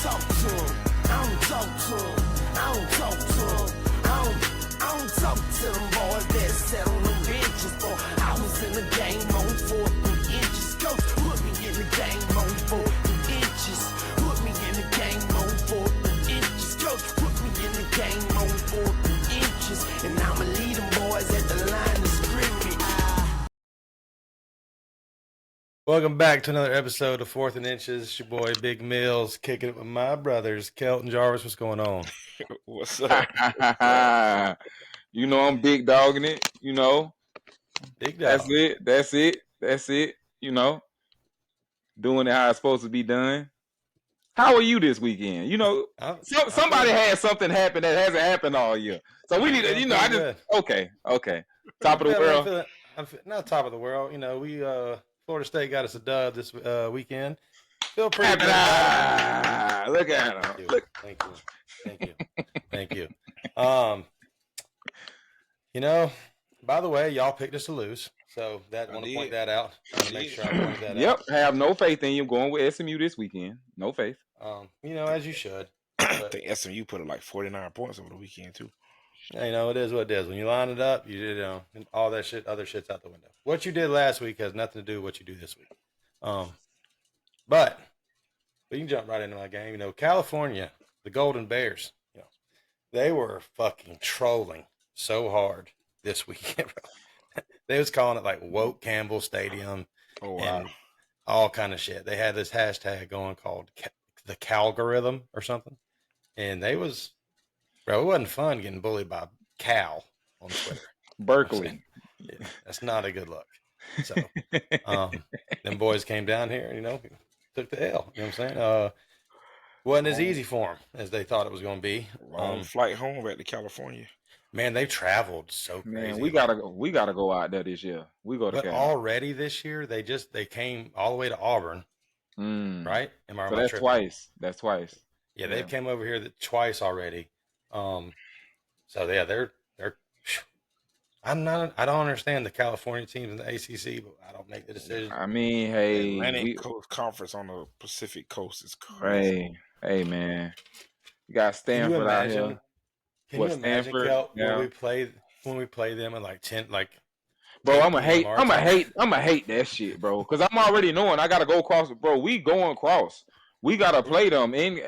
talk to him. I don't talk to him. I don't talk to him. I don't talk to them boys that sat on the benches for. I was in the game on 4 inches. Coach put me in the game on 4 inches. Put me in the game on 4 inches. Coach put me in the game on 4 inches. And I'ma lead them boys at the line of scrimmage. Welcome back to another episode of 4th and Inches. It's your boy Big Mills kicking it with my brothers, Kelt and Jarvis. What's going on? What's up? You know I'm big dogging it, you know. Big dog. That's it, you know. Doing it how it's supposed to be done. How are you this weekend? You know, somebody had something happen that hasn't happened all year. So we need to, you know, okay. Top of the world. Not top of the world. You know, we Florida State got us a dub this weekend. Feel pretty good. Look at him. Thank you. You know, by the way, y'all picked us to lose, so that want to point that out. I want to make sure I point that out. Yep, have no faith in you going with SMU this weekend. No faith. You know, as you should. I think SMU put like 49 points over the weekend too. You know, it is what it is. When you line it up, you know, all that shit, other shit's out the window. What you did last week has nothing to do with what you do this week. But we can jump right into my game. You know, California, the Golden Bears, you know, they were fucking trolling so hard this weekend. They was calling it like Woke Campbell Stadium and all kind of shit. They had this hashtag going called the Calgorithm or something. And they was, bro, it wasn't fun getting bullied by Cal on Twitter. Berkeley. Yeah, that's not a good look. So, them boys came down here, you know, took the L. You know what I'm saying? Wasn't as easy for them as they thought it was going to be. Flight home back to California. Man, they've traveled so crazy. Man, we gotta go out there this year. We go to But already this year, they came all the way to Auburn, right? So that's twice. That's twice. Yeah, they've came over here twice already. So yeah, they're. I don't understand the California teams in the ACC, but I don't make the decision. I mean, hey, Atlantic Coast Conference on the Pacific Coast is crazy. Hey, man, you got Stanford out here. Can you imagine, Kelt, when we play them in like 10, like? Bro, I'm gonna hate that shit, bro. Because I'm already knowing I gotta go across. Bro, we going across. We gotta play them in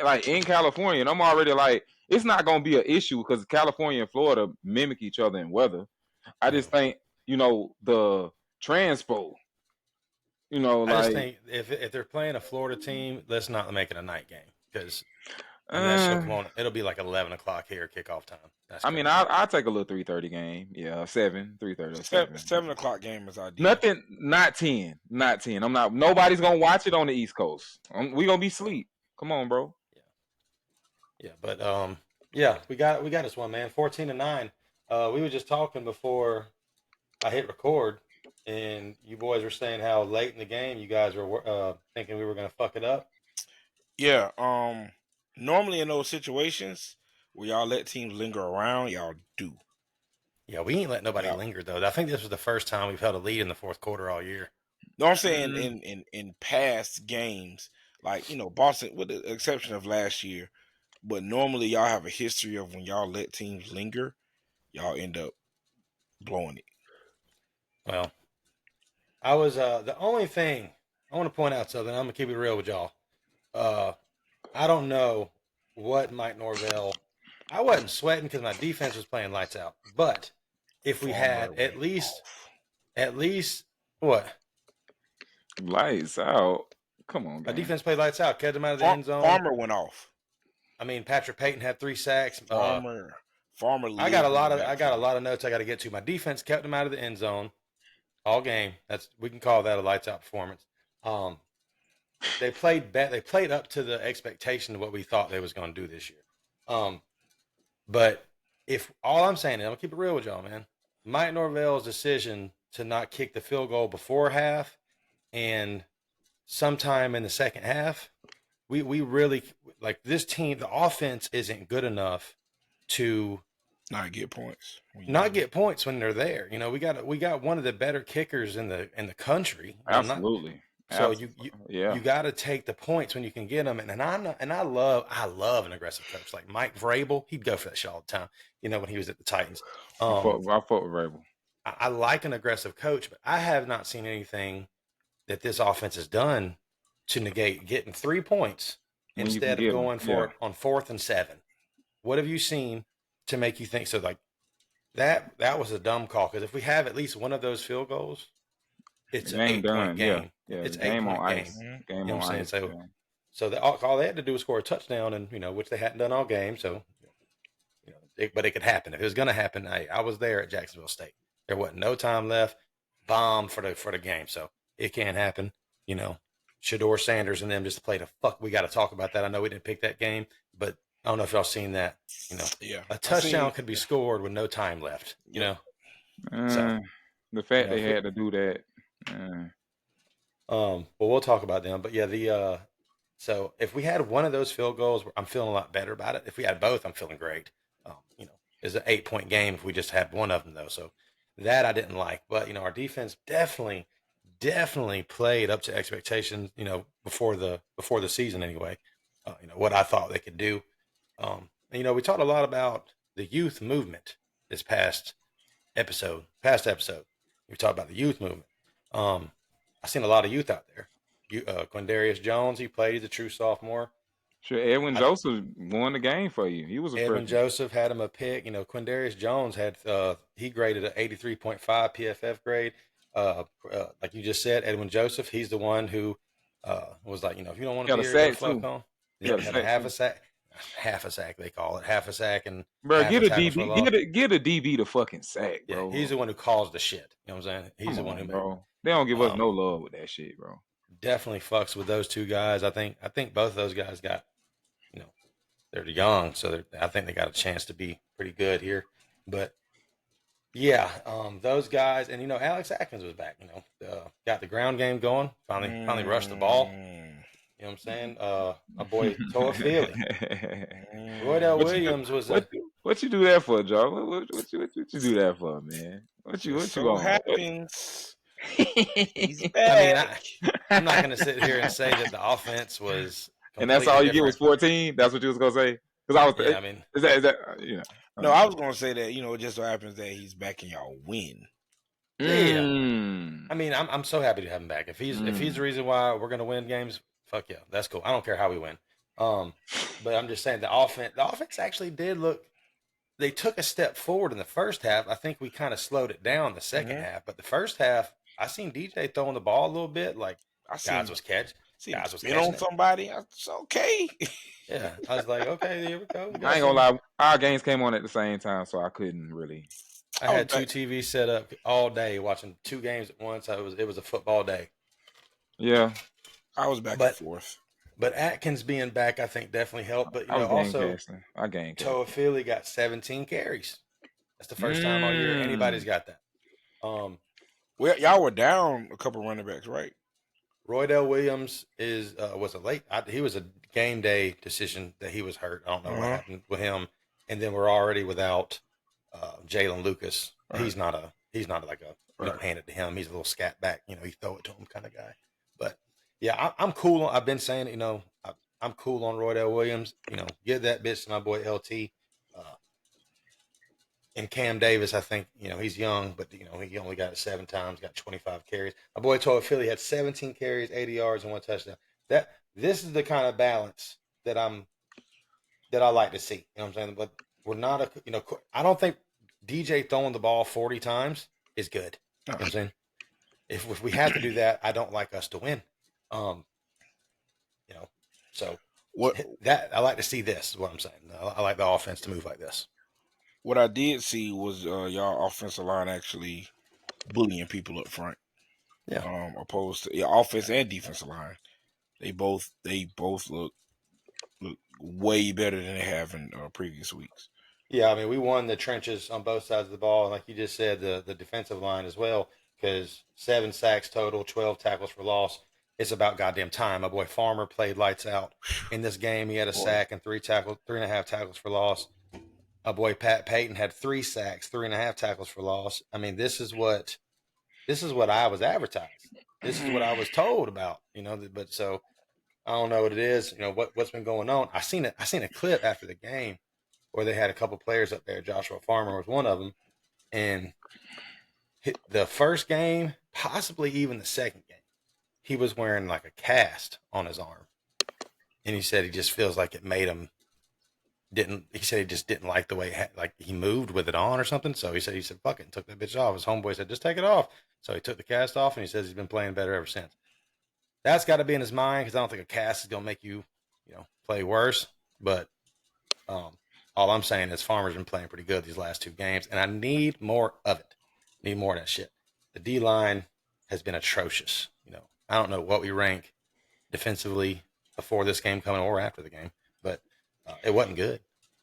California, and I'm already like, it's not gonna be an issue because California and Florida mimic each other in weather. I just think, you know, the transpo. You know, I just think if they're playing a Florida team, let's not make it a night game because. It'll be like 11 o'clock here, kickoff time. I mean, I'll take a little 3:30 game. Yeah, 3:30. 7 o'clock game is ideal. Not 10. Nobody's gonna watch it on the East Coast. We gonna be asleep. Come on, bro. Yeah, but we got this one, man. 14-9. We were just talking before I hit record, and you boys were saying how late in the game you guys were thinking we were gonna fuck it up. Yeah. Normally in those situations where y'all let teams linger around, y'all do. Yeah, we ain't let nobody linger though. I think this was the first time we've held a lead in the fourth quarter all year. No, I'm saying in past games, like, you know, Boston, with the exception of last year, but normally y'all have a history of when y'all let teams linger, y'all end up blowing it. Well, I was the only thing I want to point out something. I'm gonna keep it real with y'all. I don't know what Mike Norvell. I wasn't sweating because my defense was playing lights out. But if we had at least what? Lights out. Come on, my defense played lights out. Kept him out of the end zone. Farmer went off. I mean, Patrick Payton had 3 sacks. Farmer. I got a lot of notes I got to get to. My defense kept him out of the end zone all game. We can call that a lights out performance. They played up to the expectation of what we thought they was going to do this year. But if all I'm saying is, I'm gonna keep it real with y'all, man. Mike Norvell's decision to not kick the field goal before half and sometime in the second half, we really like this team. The offense isn't good enough to not get points. Get points when they're there. You know, we got one of the better kickers in the country. Absolutely. So you got to take the points when you can get them. And I love an aggressive coach like Mike Vrabel. He'd go for that shit all the time. When he was at the Titans. I fought with Vrabel. I like an aggressive coach, but I have not seen anything that this offense has done to negate getting 3 points instead of going for it on 4th and 7. What have you seen to make you think so? Like that was a dumb call, because if we have at least one of those field goals, it's an 8-point game. Yeah, it's an game 8-point on game. ice. Mm-hmm. Game on ice. So all they had to do was score a touchdown, and which they hadn't done all game. So, but it could happen. If it was going to happen, I was there at Jacksonville State. There wasn't no time left. Bomb for the game. So it can't happen. Shador Sanders and them just played a fuck. We got to talk about that. I know we didn't pick that game, but I don't know if y'all seen that. A touchdown could be scored with no time left. So the fact they had to do that. Well, we'll talk about them, but yeah, so if we had one of those field goals, I'm feeling a lot better about it. If we had both, I'm feeling great. It's an 8-point game if we just had one of them though. So that I didn't like, but our defense definitely played up to expectations. Before the season anyway. What I thought they could do. We talked a lot about the youth movement this past episode. We talked about the youth movement. I've seen a lot of youth out there. Quindarius Jones, he played. He's a true sophomore. Sure, Edwin Joseph won the game for you. He was Edwin Joseph had him a pick. Quindarius Jones had he graded an 83.5 PFF grade. Like you just said, Edwin Joseph, he's the one who was like, if you don't want to be here, fuck on. Yeah, had a half a sack they call it, half a sack, and bro, get a DB, get a DB the fucking sack, bro. Yeah, he's the one who caused the shit. You know what I'm saying? He's the one who, bro. They don't give us no love with that shit, bro. Definitely fucks with those two guys. I think both of those guys got, they're young, so I think they got a chance to be pretty good here. But yeah, those guys, and Alex Atkins was back. Got the ground game going. Finally rushed the ball. You know what I'm saying? My boy Toa Philly. Roydell Williams was what you do that for, Joe? What you do that for, man? What you happens? He's back. I'm not going to sit here and say that the offense was. And that's all you get was 14. That's what you was going to say? Because I was. Yeah, I mean, is that No, I was going to say that it just so happens that he's back and y'all win. Yeah. I mean, I'm so happy to have him back. If he's the reason why we're going to win games, fuck yeah, that's cool. I don't care how we win. But I'm just saying the offense actually did look. They took a step forward in the first half. I think we kind of slowed it down the second half, but the first half, I seen DJ throwing the ball a little bit. Like guys was catching on somebody. It's okay. Yeah, I was like, okay, here we go. I ain't gonna lie, our games came on at the same time, so I couldn't really. I had two TVs set up all day watching two games at once. It was a football day. Yeah, I was back and forth. But Atkins being back, I think, definitely helped. But also, Toa Philly got 17 carries. That's the first time all year anybody's got that. Well, y'all were down a couple running backs, right? Roydell Williams was he was a game day decision that he was hurt. I don't know what happened with him. And then we're already without Jalen Lucas. Right. He's not like a hand it to him. He's a little scat back, you throw it to him kind of guy. But yeah, I'm cool. I've been saying it, I'm cool on Roydell Williams. Give that bitch to my boy LT. And Cam Davis, I think, he's young, but, he only got it 7 times, got 25 carries. My boy Toa Philly had 17 carries, 80 yards, and 1 touchdown. This is the kind of balance that I like to see. You know what I'm saying? But we're not I don't think DJ throwing the ball 40 times is good. You know what I'm saying? If we have to do that, I don't like us to win. So I like to see this is what I'm saying. I like the offense to move like this. What I did see was y'all offensive line actually bullying people up front. Yeah. Opposed to your offense and defensive line. They both look way better than they have in previous weeks. Yeah, I mean, we won the trenches on both sides of the ball, and like you just said, the defensive line as well, because 7 sacks total, 12 tackles for loss. It's about goddamn time. My boy Farmer played lights out in this game. He had a sack and 3.5 tackles for loss. My boy Pat Payton had 3 sacks, 3.5 tackles for loss. I mean, this is what I was advertised. this is what I was told about, but so I don't know what it is, what's been going on. I seen a clip after the game where they had a couple players up there. Joshua Farmer was one of them, and the first game, possibly even the second game, he was wearing like a cast on his arm, and he said he just feels like it made him he said he just didn't like the way he moved with it on or something. So he said fuck it, and took that bitch off. His homeboy said just take it off. So he took the cast off, and he says he's been playing better ever since. That's got to be in his mind, because I don't think a cast is gonna make you play worse. But all I'm saying is Farmer's been playing pretty good these last 2 games, and I need more of it. Need more of that shit. The D line has been atrocious. I don't know what we rank defensively before this game coming or after the game, but it wasn't good.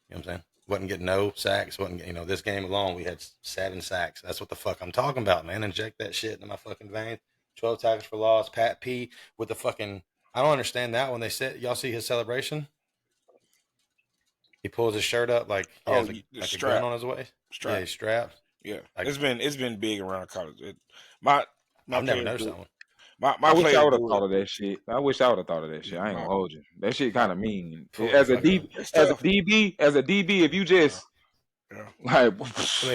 You know what I'm saying? Wasn't getting no sacks. Wasn't this game alone we had 7 sacks. That's what the fuck I'm talking about, man. Inject that shit into my fucking veins. 12 tackles for loss. Pat P with the fucking. I don't understand that when they said y'all see his celebration. He pulls his shirt up like he has a gun on his waist. Yeah, he's strapped. Yeah, it's been big around college. I've never noticed that one. I wish I would have thought of that shit. I ain't gonna hold you. That shit kind of mean. As a DB, if you just like,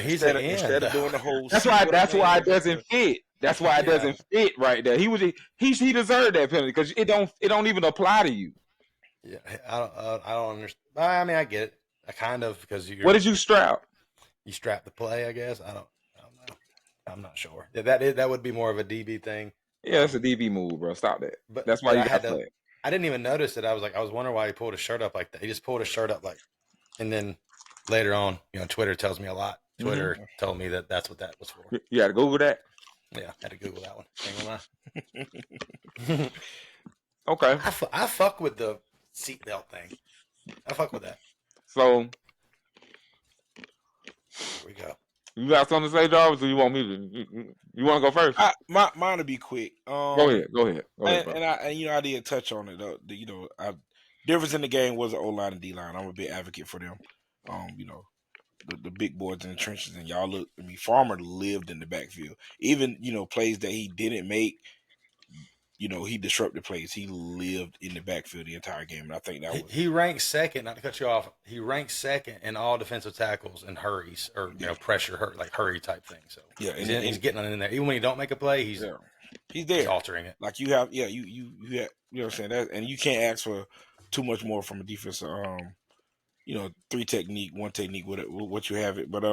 instead of doing the whole. That's why it doesn't fit. That's why it doesn't fit right there. He deserved that penalty because it don't even apply to you. Yeah, I don't understand. I mean, I get it. I kind of, because what did you strap? You strap the play, I guess. I don't know. I'm not sure. Yeah, that would be more of a DB thing. Yeah, it's a DB move, bro. Stop that. But that's why you got to play. I didn't even notice it. I was wondering why he pulled his shirt up like that. He just pulled his shirt up and then later on, Twitter tells me a lot. Twitter told me that's what that was for. You got to Google that. Yeah, I had to Google that one. Ain't gonna lie. Okay. I fuck with the seatbelt thing. I fuck with that. So here we go. You got something to say, Jarvis, or you want me to? You want to go first? Mine will be quick. Go ahead. And I did touch on it. Difference in the game was the O-line and D-line. I'm a big advocate for them. The big boys in the trenches, and y'all look. I mean, Farmer lived in the backfield. Even plays that he didn't make. He disrupted plays. He lived in the backfield the entire game, and I think that was he ranked second. Not to cut you off, he ranked second in all defensive tackles and hurries or pressure, hurry type thing. So yeah, he's getting in there. Even when he don't make a play, he's there. He's altering it. Like you have, you have, you know what I'm saying, that, and you can't ask for too much more from a defensive, 3 technique, 1 technique, what you have it. But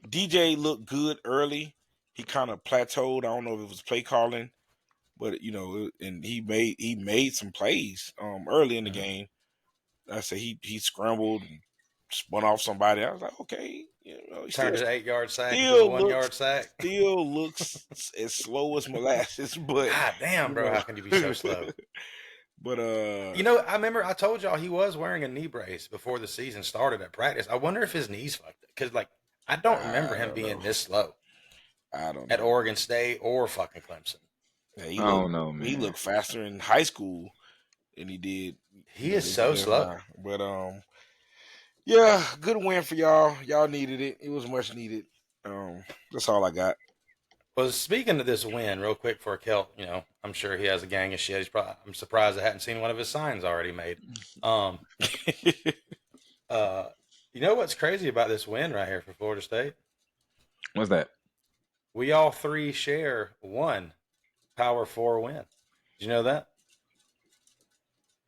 DJ looked good early. He kind of plateaued. I don't know if it was play calling. But and he made some plays early in the game. I said he scrambled and spun off somebody. I was like, okay, he turned his 8-yard sack into a 1-yard sack. Still looks as slow as molasses, but God damn, bro, how can you be so slow? But I remember I told y'all he was wearing a knee brace before the season started at practice. I wonder if his knees fucked it, because I don't remember him being this slow. I don't know. At Oregon State or fucking Clemson. Yeah, I don't know, man. He looked faster in high school than he did. He is so slow. But yeah, good win for y'all. Y'all needed it. It was much needed. That's all I got. Well, speaking of this win, real quick for Kelt, I'm sure he has a gang of shit. I'm surprised I hadn't seen one of his signs already made. What's crazy about this win right here for Florida State? What's that? We all 3 share one Power 4 win. Did you know that?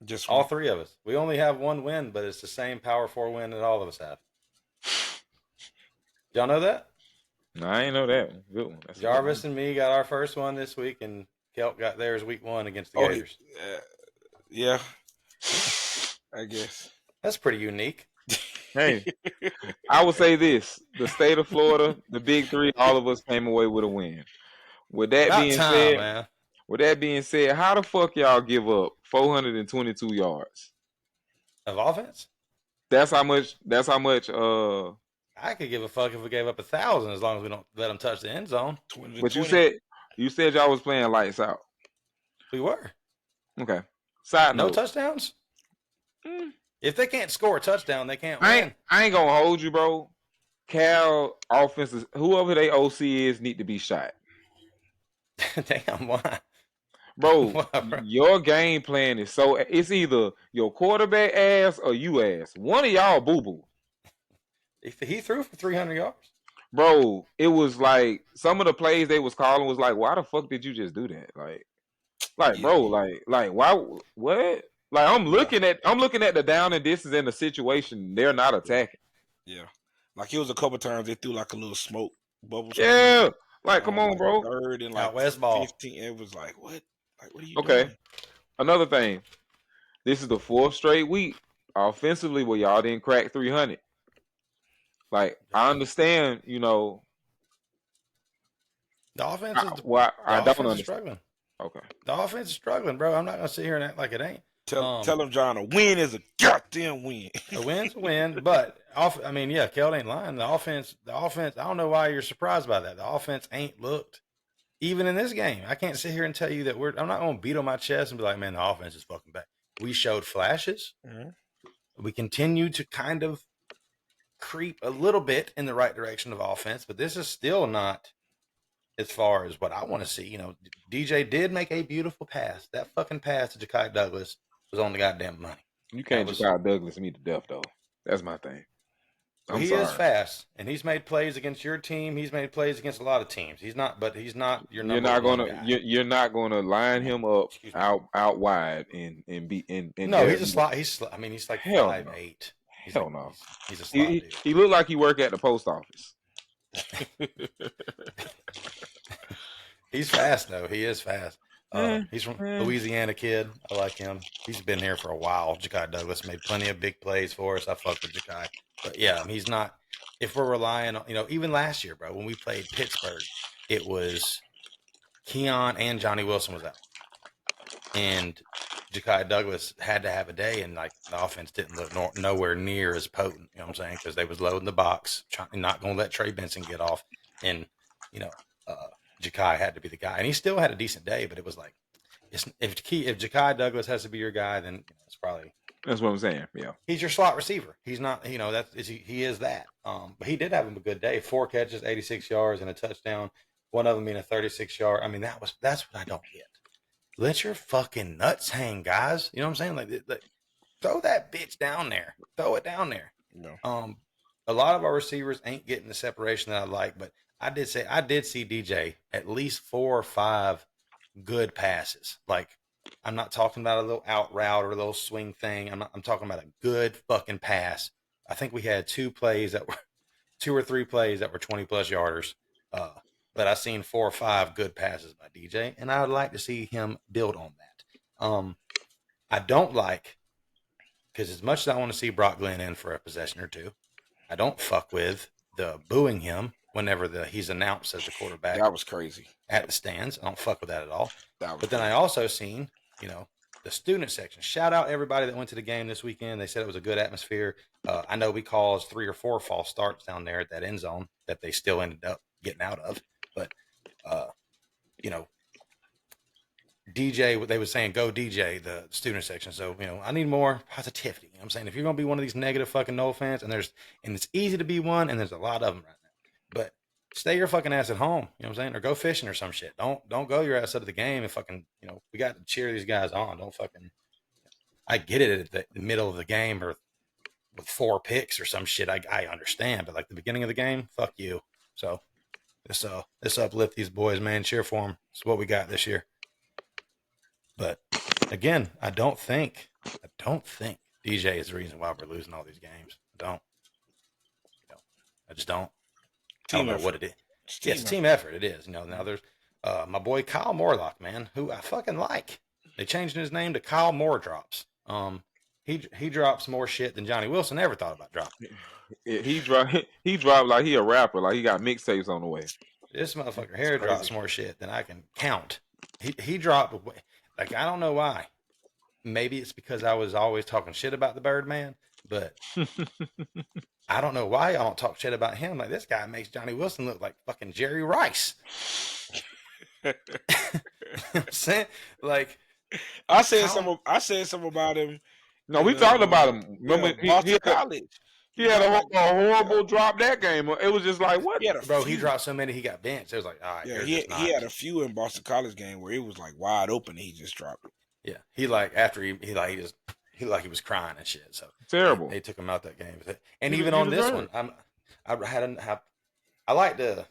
Just all 3 of us. We only have 1 win, but it's the same Power 4 win that all of us have. Y'all know that? No, I ain't know that. Good one. That's Jarvis and me got our first one this week, and Kelt got theirs week 1 against the Gators. Yeah, I guess. That's pretty unique. Hey, I would say this. The state of Florida, the Big 3, all of us came away with a win. With that being said, how the fuck y'all give up 422 yards of offense? That's how much. I could give a fuck if we gave up 1,000 as long as we don't let them touch the end zone. But you said y'all was playing lights out. We were. Okay. Side note. No touchdowns. If they can't score a touchdown, they can't win. I ain't gonna hold you, bro. Cal offenses, whoever they OC is, need to be shot. Damn, why? Bro, Why, bro? your game plan is so it's either your quarterback ass or you ass. One of y'all boo boo. He threw for 300 yards. Bro, it was like some of the plays they was calling was like, why the fuck did you just do that? Like, bro, like why? What? Like, I'm looking at the down and distance in the situation. They're not attacking. Yeah, like it was a couple times they threw like a little smoke bubble. Yeah, like come on, like bro. Third and Out like west ball. 15. It was like what? Like what are you Okay. doing? Another thing. This is the 4th straight week offensively where y'all didn't crack 300. Like, I understand, you know. The offense is I don't understand. struggling. Okay. The offense is struggling, bro. I'm not gonna sit here and act like it ain't. Tell him, John, a win is a goddamn win. A win's a win, but I mean, yeah, Kelt ain't lying. The offense. I don't know why you're surprised by that. The offense ain't looked even in this game. I can't sit here and tell you that I'm not gonna beat on my chest and be like, man, the offense is fucking bad. We showed flashes. Mm-hmm. We continue to kind of creep a little bit in the right direction of offense, but this is still not as far as what I want to see. You know, DJ did make a beautiful pass. That fucking pass to Ja'Kai Douglas was on the goddamn money. You can't Ja'Kai Douglas me to death, though. That's my thing. He is fast, and he's made plays against your team. He's made plays against a lot of teams. He's not your number one guy. You're not gonna line him up out wide and be in. No, he's a slot. I mean, he's like 5'8". Hell no. He's a slot dude. He looked like he worked at the post office. He's fast though. He is fast. He's from Louisiana kid. I like him. He's been here for a while. Ja'Kai Douglas made plenty of big plays for us. I fuck with Ja'Kai. But yeah, he's not. If we're relying on, even last year, bro, when we played Pittsburgh, it was Keon and Johnny Wilson was out, and Ja'Kai Douglas had to have a day, and like the offense didn't look nowhere near as potent. You know what I'm saying? Because they was loading the box, not going to let Trey Benson get off, and Ja'Kai had to be the guy, and he still had a decent day. But it was like, if Ja'Kai Douglas has to be your guy, then it's probably. That's what I'm saying. Yeah, he's your slot receiver. He's not, he is that. But he did have a good day. 4 catches, 86 yards, and a touchdown. One of them being a 36-yard. I mean, that's what I don't get. Let your fucking nuts hang, guys. You know what I'm saying? Like throw that bitch down there. Throw it down there. No. A lot of our receivers ain't getting the separation that I like, but I did see DJ at least 4 or 5 good passes. Like, I'm not talking about a little out route or a little swing thing. I'm talking about a good fucking pass. I think we had 2 or 3 plays that were 20+ yarders. But I've seen 4 or 5 good passes by DJ, and I would like to see him build on that. I don't like, because as much as I want to see Brock Glenn in for a possession or 2, I don't fuck with the booing him whenever he's announced as the quarterback. That was crazy. At the stands. I don't fuck with that at all. But then crazy. I also seen, the student section. Shout out everybody that went to the game this weekend. They said it was a good atmosphere. I know we caused 3 or 4 false starts down there at that end zone that they still ended up getting out of. But, DJ, they were saying, go DJ, the student section. So, I need more positivity. You know what I'm saying? If you're going to be one of these negative fucking Nole fans, and it's easy to be one, and there's a lot of them right now. But stay your fucking ass at home. You know what I'm saying? Or go fishing or some shit. Don't go your ass up to the game and fucking, we got to cheer these guys on. Don't fucking, I get it at the middle of the game or with 4 picks or some shit. I understand. But like the beginning of the game, fuck you. So, Let's uplift these boys, man. Cheer for them. It's what we got this year. But again, I don't think DJ is the reason why we're losing all these games. I just don't. I don't know what it is. It's a team effort. It is. Now there's my boy Kyle Morlock, man, who I fucking like. They changed his name to Kyle Moordrops. He drops more shit than Johnny Wilson ever thought about dropping. He dropped like he a rapper, like he got mixtapes on the way. This motherfucker here drops more shit than I can count. He dropped, like, I don't know why. Maybe it's because I was always talking shit about the Birdman, but I don't know why I don't talk shit about him. Like, this guy makes Johnny Wilson look like fucking Jerry Rice. You know what I'm saying? Like, I said something about him. No, we talked about him. Remember, Boston College. He had a horrible drop that game. It was just like, what? He dropped so many he got benched. It was like, all right, yeah, he had a few in Boston College game where it was like wide open and he just dropped it. Yeah, he like after he was crying and shit. So terrible. They took him out that game. And even on this one, I like to.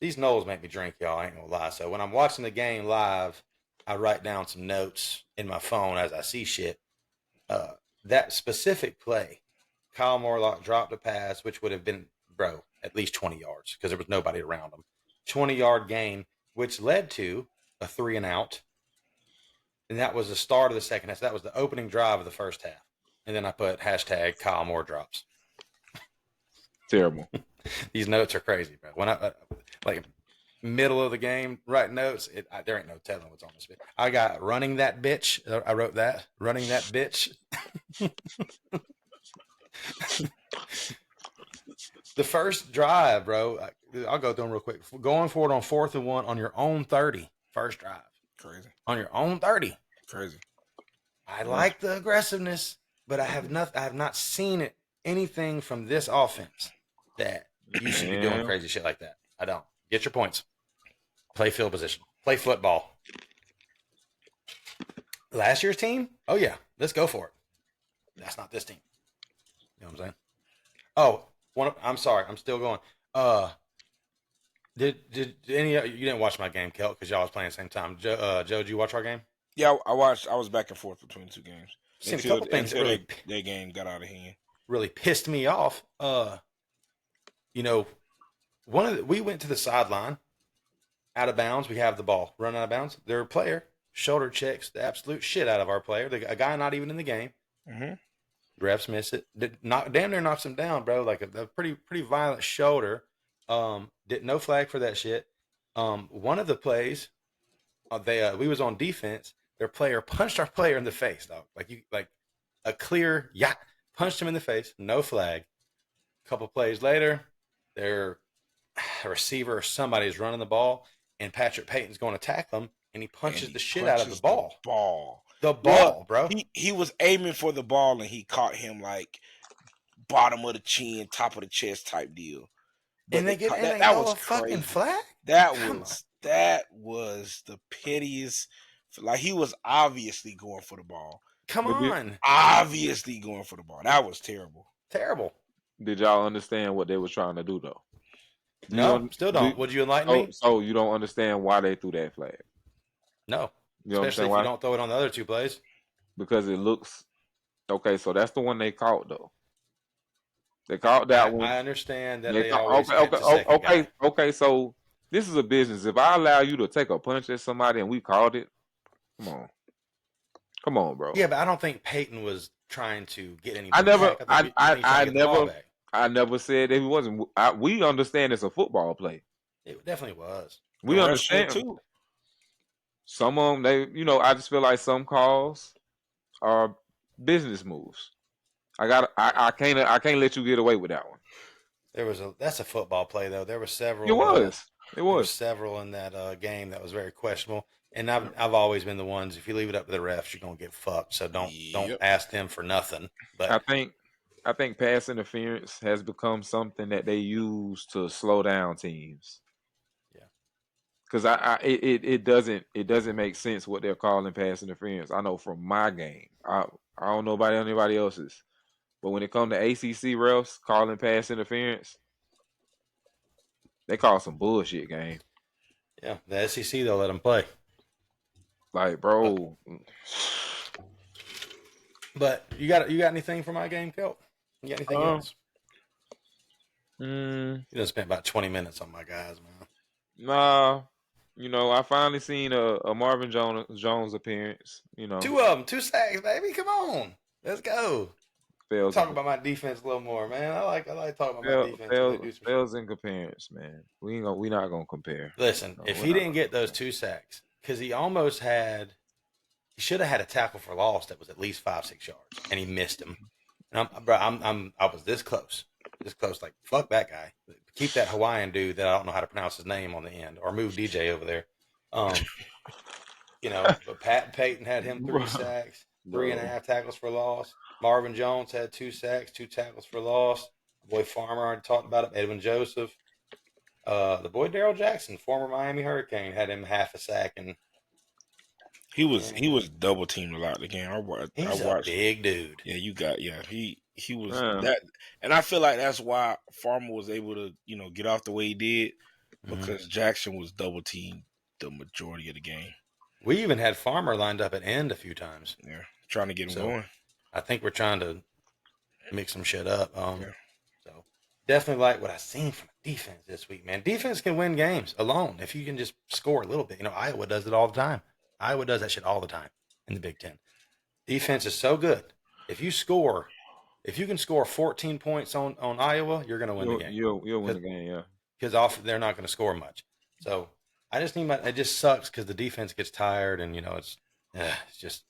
These Noles make me drink, y'all. I ain't gonna lie. So when I'm watching the game live, I write down some notes in my phone as I see shit. That specific play, Kyle Morlock dropped a pass, which would have been, at least 20 yards because there was nobody around him. 20-yard gain, which led to a 3-and-out. And that was the start of the second half. So that was the opening drive of the first half. And then I put hashtag Kyle Moore drops. Terrible. These notes are crazy, bro. When I like middle of the game, write notes. There ain't no telling what's on this bit. I got running that bitch. I wrote that. Running that bitch. The first drive, bro. I'll go through them real quick. Going forward on 4th and 1 on your own 30. First drive. Crazy. On your own 30. Crazy. I like the aggressiveness, but I have not seen anything from this offense that you should be doing crazy shit like that. I don't. Get your points. Play field position. Play football. Last year's team? Oh, yeah. Let's go for it. That's not this team. You know what I'm saying? Oh, I'm sorry. I'm still going. Did any of you didn't watch my game, Kelt, because y'all was playing at the same time. Joe, did you watch our game? Yeah, I watched. I was back and forth between the two games. Seen a couple things that really, their game got out of hand. Really pissed me off. We went to the sideline, out of bounds. We have the ball, run out of bounds. Their player shoulder checks the absolute shit out of our player. A guy not even in the game. Mm-hmm. Refs miss it. Damn near knocks him down, bro. Like a pretty violent shoulder. No flag for that shit. One of the plays, we was on defense. Their player punched our player in the face, dog. Like a clear punched him in the face. No flag. A couple plays later, their receiver or somebody is running the ball, and Patrick Payton's going to tackle him, and he punches the shit out of the ball. The ball, bro. He was aiming for the ball, and he caught him like bottom of the chin, top of the chest type deal. But and that was a fucking flag. That was the pettiest. Like he was obviously going for the ball. Come on, obviously going for the ball. That was terrible. Terrible. Did y'all understand what they was trying to do though? No, still don't. Would you enlighten me? So you don't understand why they threw that flag? No. You know especially if you don't throw it on the other two plays. Because it looks okay. So that's the one they caught though. They caught that one. I understand that Okay. So this is a business. If I allow you to take a punch at somebody and we called it, come on, bro. Yeah, but I don't think Peyton was trying to get any. I never said that he wasn't. We understand it's a football play. It definitely was. We understand too. Some of them, I just feel like some calls are business moves. I can't let you get away with that one. That's a football play though. There were several. It was several in that game that was very questionable. And I've always been the ones. If you leave it up to the refs, you're gonna get fucked. So don't ask them for nothing. But I think pass interference has become something that they use to slow down teams. Yeah, because it doesn't make sense what they're calling pass interference. I know from my game. I don't know about anybody else's, but when it comes to ACC refs calling pass interference, they call some bullshit game. Yeah, the SEC they'll let them play. Like, bro. But you got anything for my game, Kelt? You got anything else? You done spent about 20 minutes on my guys, man. Nah, I finally seen a Marvin Jones appearance. Two of them, 2 sacks, baby. Come on, let's go. Talk about my defense a little more, man. I like talking about my defense. Fails in comparison, man. We not gonna compare. Listen, if he didn't get those 2 sacks, because he should have had a tackle for loss that was at least 5-6 yards, and he missed him. And I was this close, like fuck that guy. Keep that Hawaiian dude that I don't know how to pronounce his name on the end, or move DJ over there. But Pat Payton had him 3 sacks. 3.5 tackles for loss. Marvin Jones had 2 sacks, 2 tackles for loss. Boy Farmer, I already talked about it. Edwin Joseph. The boy Daryl Jackson, former Miami Hurricane, had him half a sack, and he was double teamed a lot in the game. I watched. a big dude. Yeah, he was Man. that, and I feel like that's why Farmer was able to get off the way he did because Jackson was double teamed the majority of the game. We even had Farmer lined up at end a few times. Yeah, trying to get him going. I think we're trying to mix some shit up. So definitely like what I seen from defense this week, man. Defense can win games alone if you can just score a little bit. Iowa does it all the time. Iowa does that shit all the time in the Big Ten. Defense is so good. If you can score 14 points on Iowa, you're going to win the game. You'll win the game, yeah. Because they're not going to score much. So I just need it just sucks because the defense gets tired and, it's just,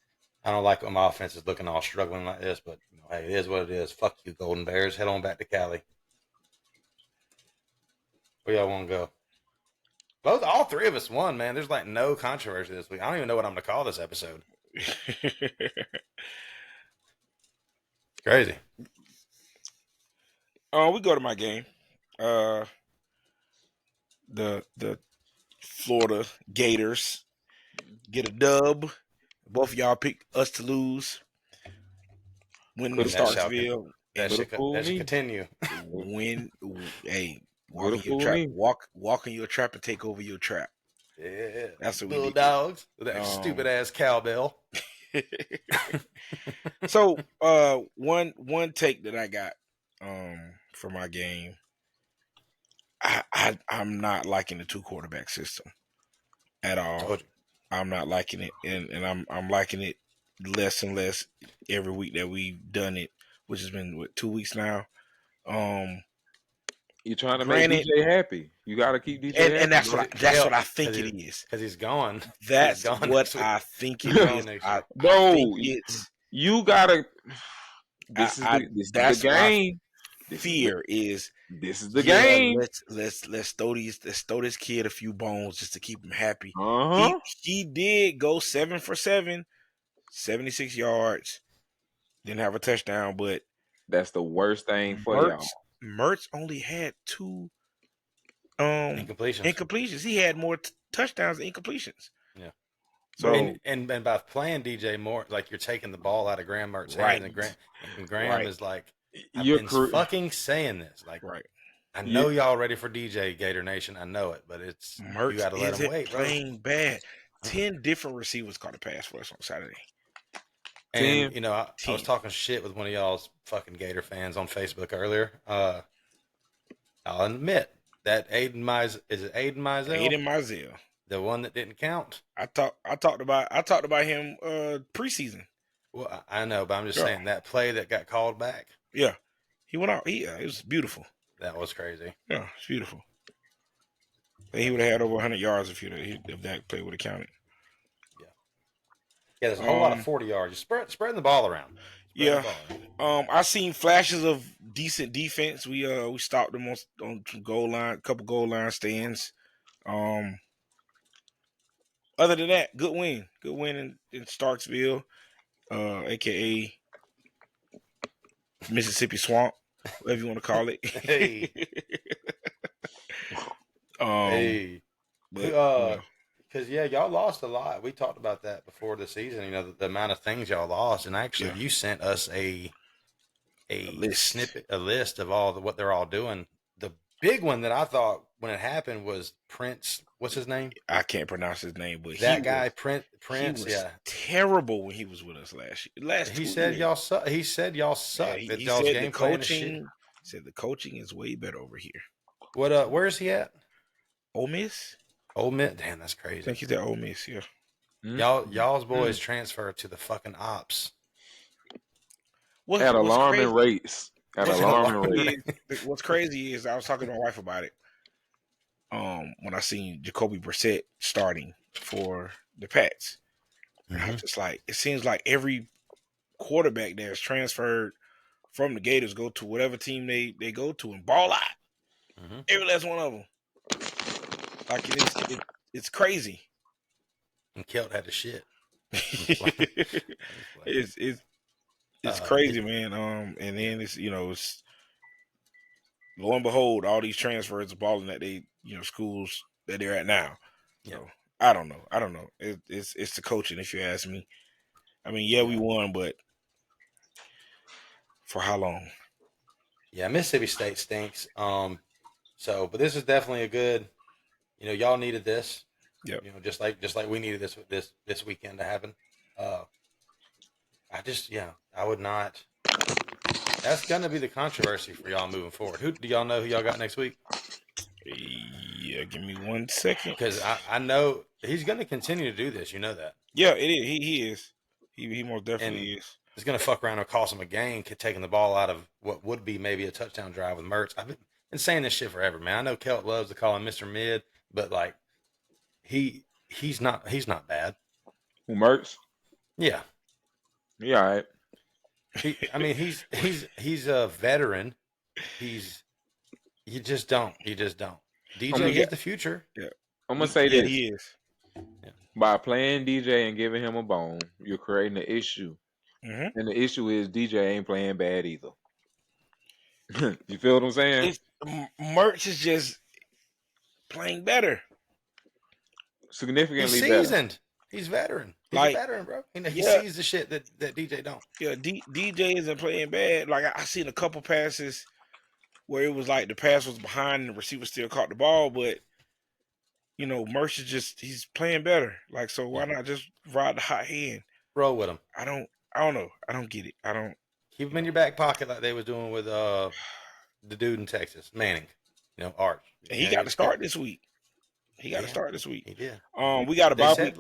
I don't like when my offense is looking all struggling like this, but, hey, it is what it is. Fuck you, Golden Bears. Head on back to Cali. Where y'all want to go? All three of us won, man. There's like no controversy this week. I don't even know what I'm going to call this episode. Crazy. We go to my game. The Florida Gators get a dub. Both of y'all pick us to lose. Win in Starksville. That should continue. Walk in your trap and take over your trap. Yeah, that's what little dogs with that stupid ass cowbell. So, one take that I got for my game, I'm not liking the 2 quarterback system at all. I'm not liking it, and I'm liking it less and less every week that we've done it, which has been 2 weeks now. You're trying to make DJ happy. You got to keep DJ happy. And that's what I think it is. Because he's gone. That's what I think it is. You got to. This is the game. Fear is this is the game. Let's throw this kid a few bones just to keep him happy. He did go 7 for 7, 76 yards. Didn't have a touchdown, but that's the worst thing for y'all. Mertz only had 2 incompletions. He had more touchdowns than incompletions. Yeah. So and by playing DJ more, like you're taking the ball out of Graham Mertz's hands, and Graham is like, I've been fucking saying this. Like, I know y'all ready for DJ, Gator Nation. I know it, but it's Mertz, you got to let him wait. Playing bad. 10 different receivers caught a pass for us on Saturday. And I was talking shit with one of y'all's fucking Gator fans on Facebook earlier. I'll admit that Aiden Mizell. Aiden Mizell, the one that didn't count. I talked about him preseason. Well, I know, but I'm just saying that play that got called back. Yeah, he went out. It was beautiful. That was crazy. Yeah, it's beautiful. He would have had over 100 yards if that play would have counted. Yeah, there's a whole lot of 40 yards. Just spreading the ball around. I seen flashes of decent defense. We stopped them on some couple goal line stands. Other than that, good win in Starksville, aka Mississippi Swamp, whatever you want to call it. Hey. Because y'all lost a lot. We talked about that before the season. The amount of things y'all lost, and actually, you sent us a list of what they're all doing. The big one that I thought when it happened was Prince. What's his name? I can't pronounce his name, but Prince. He was terrible when he was with us last year. He said y'all suck. He said y'all suck. He said the coaching. He said the coaching is way better over here. What? Where is he at? Ole Miss. Ole Miss, damn, that's crazy. I think he's at Ole Miss, yeah. Y'all's boys transfer to the fucking ops. At alarming rates. What's crazy is I was talking to my wife about it. When I seen Jacoby Brissett starting for the Pats, and I was just like, it seems like every quarterback that is transferred from the Gators go to whatever team they go to and ball out. Every last one of them. Like it's crazy. And Kelt had the shit. It's crazy, man. And then it's it's lo and behold, all these transfers are balling at they schools that they're at now. So I don't know. It's the coaching, if you ask me. I mean, we won, but for how long? Yeah, Mississippi State stinks. But this is definitely a good. Y'all needed this. Yep. Just like we needed this weekend to happen. I would not. That's gonna be the controversy for y'all moving forward. Who do y'all know who y'all got next week? Yeah, give me 1 second. Because I know he's gonna continue to do this. You know that. Yeah, it is. He is. He most definitely is. It's gonna fuck around and cost him a game, taking the ball out of what would be maybe a touchdown drive with Mertz. I've been saying this shit forever, man. I know Kelt loves to call him Mr. Mid, but like he's not bad. Who, Mertz? Yeah. Yeah, all right. He's a veteran. You just don't. DJ is the future. Yeah. I'm gonna say this. He is. Yeah. By playing DJ and giving him a bone, you're creating an issue. Mm-hmm. And the issue is DJ ain't playing bad either. You feel what I'm saying? Mertz is just playing better. Significantly He's seasoned. Better. He's veteran. He's a veteran, bro. He sees the shit that DJ don't. Yeah, DJ isn't playing bad. Like I seen a couple passes where it was like the pass was behind and the receiver still caught the ball, but Mertz is he's playing better. Like, so why not just ride the hot hand? Roll with him. I don't know. I don't get it. I don't. Keep him in your back pocket like they was doing with the dude in Texas, Manning. Art. And he got to start this week. He did. We got a bye week.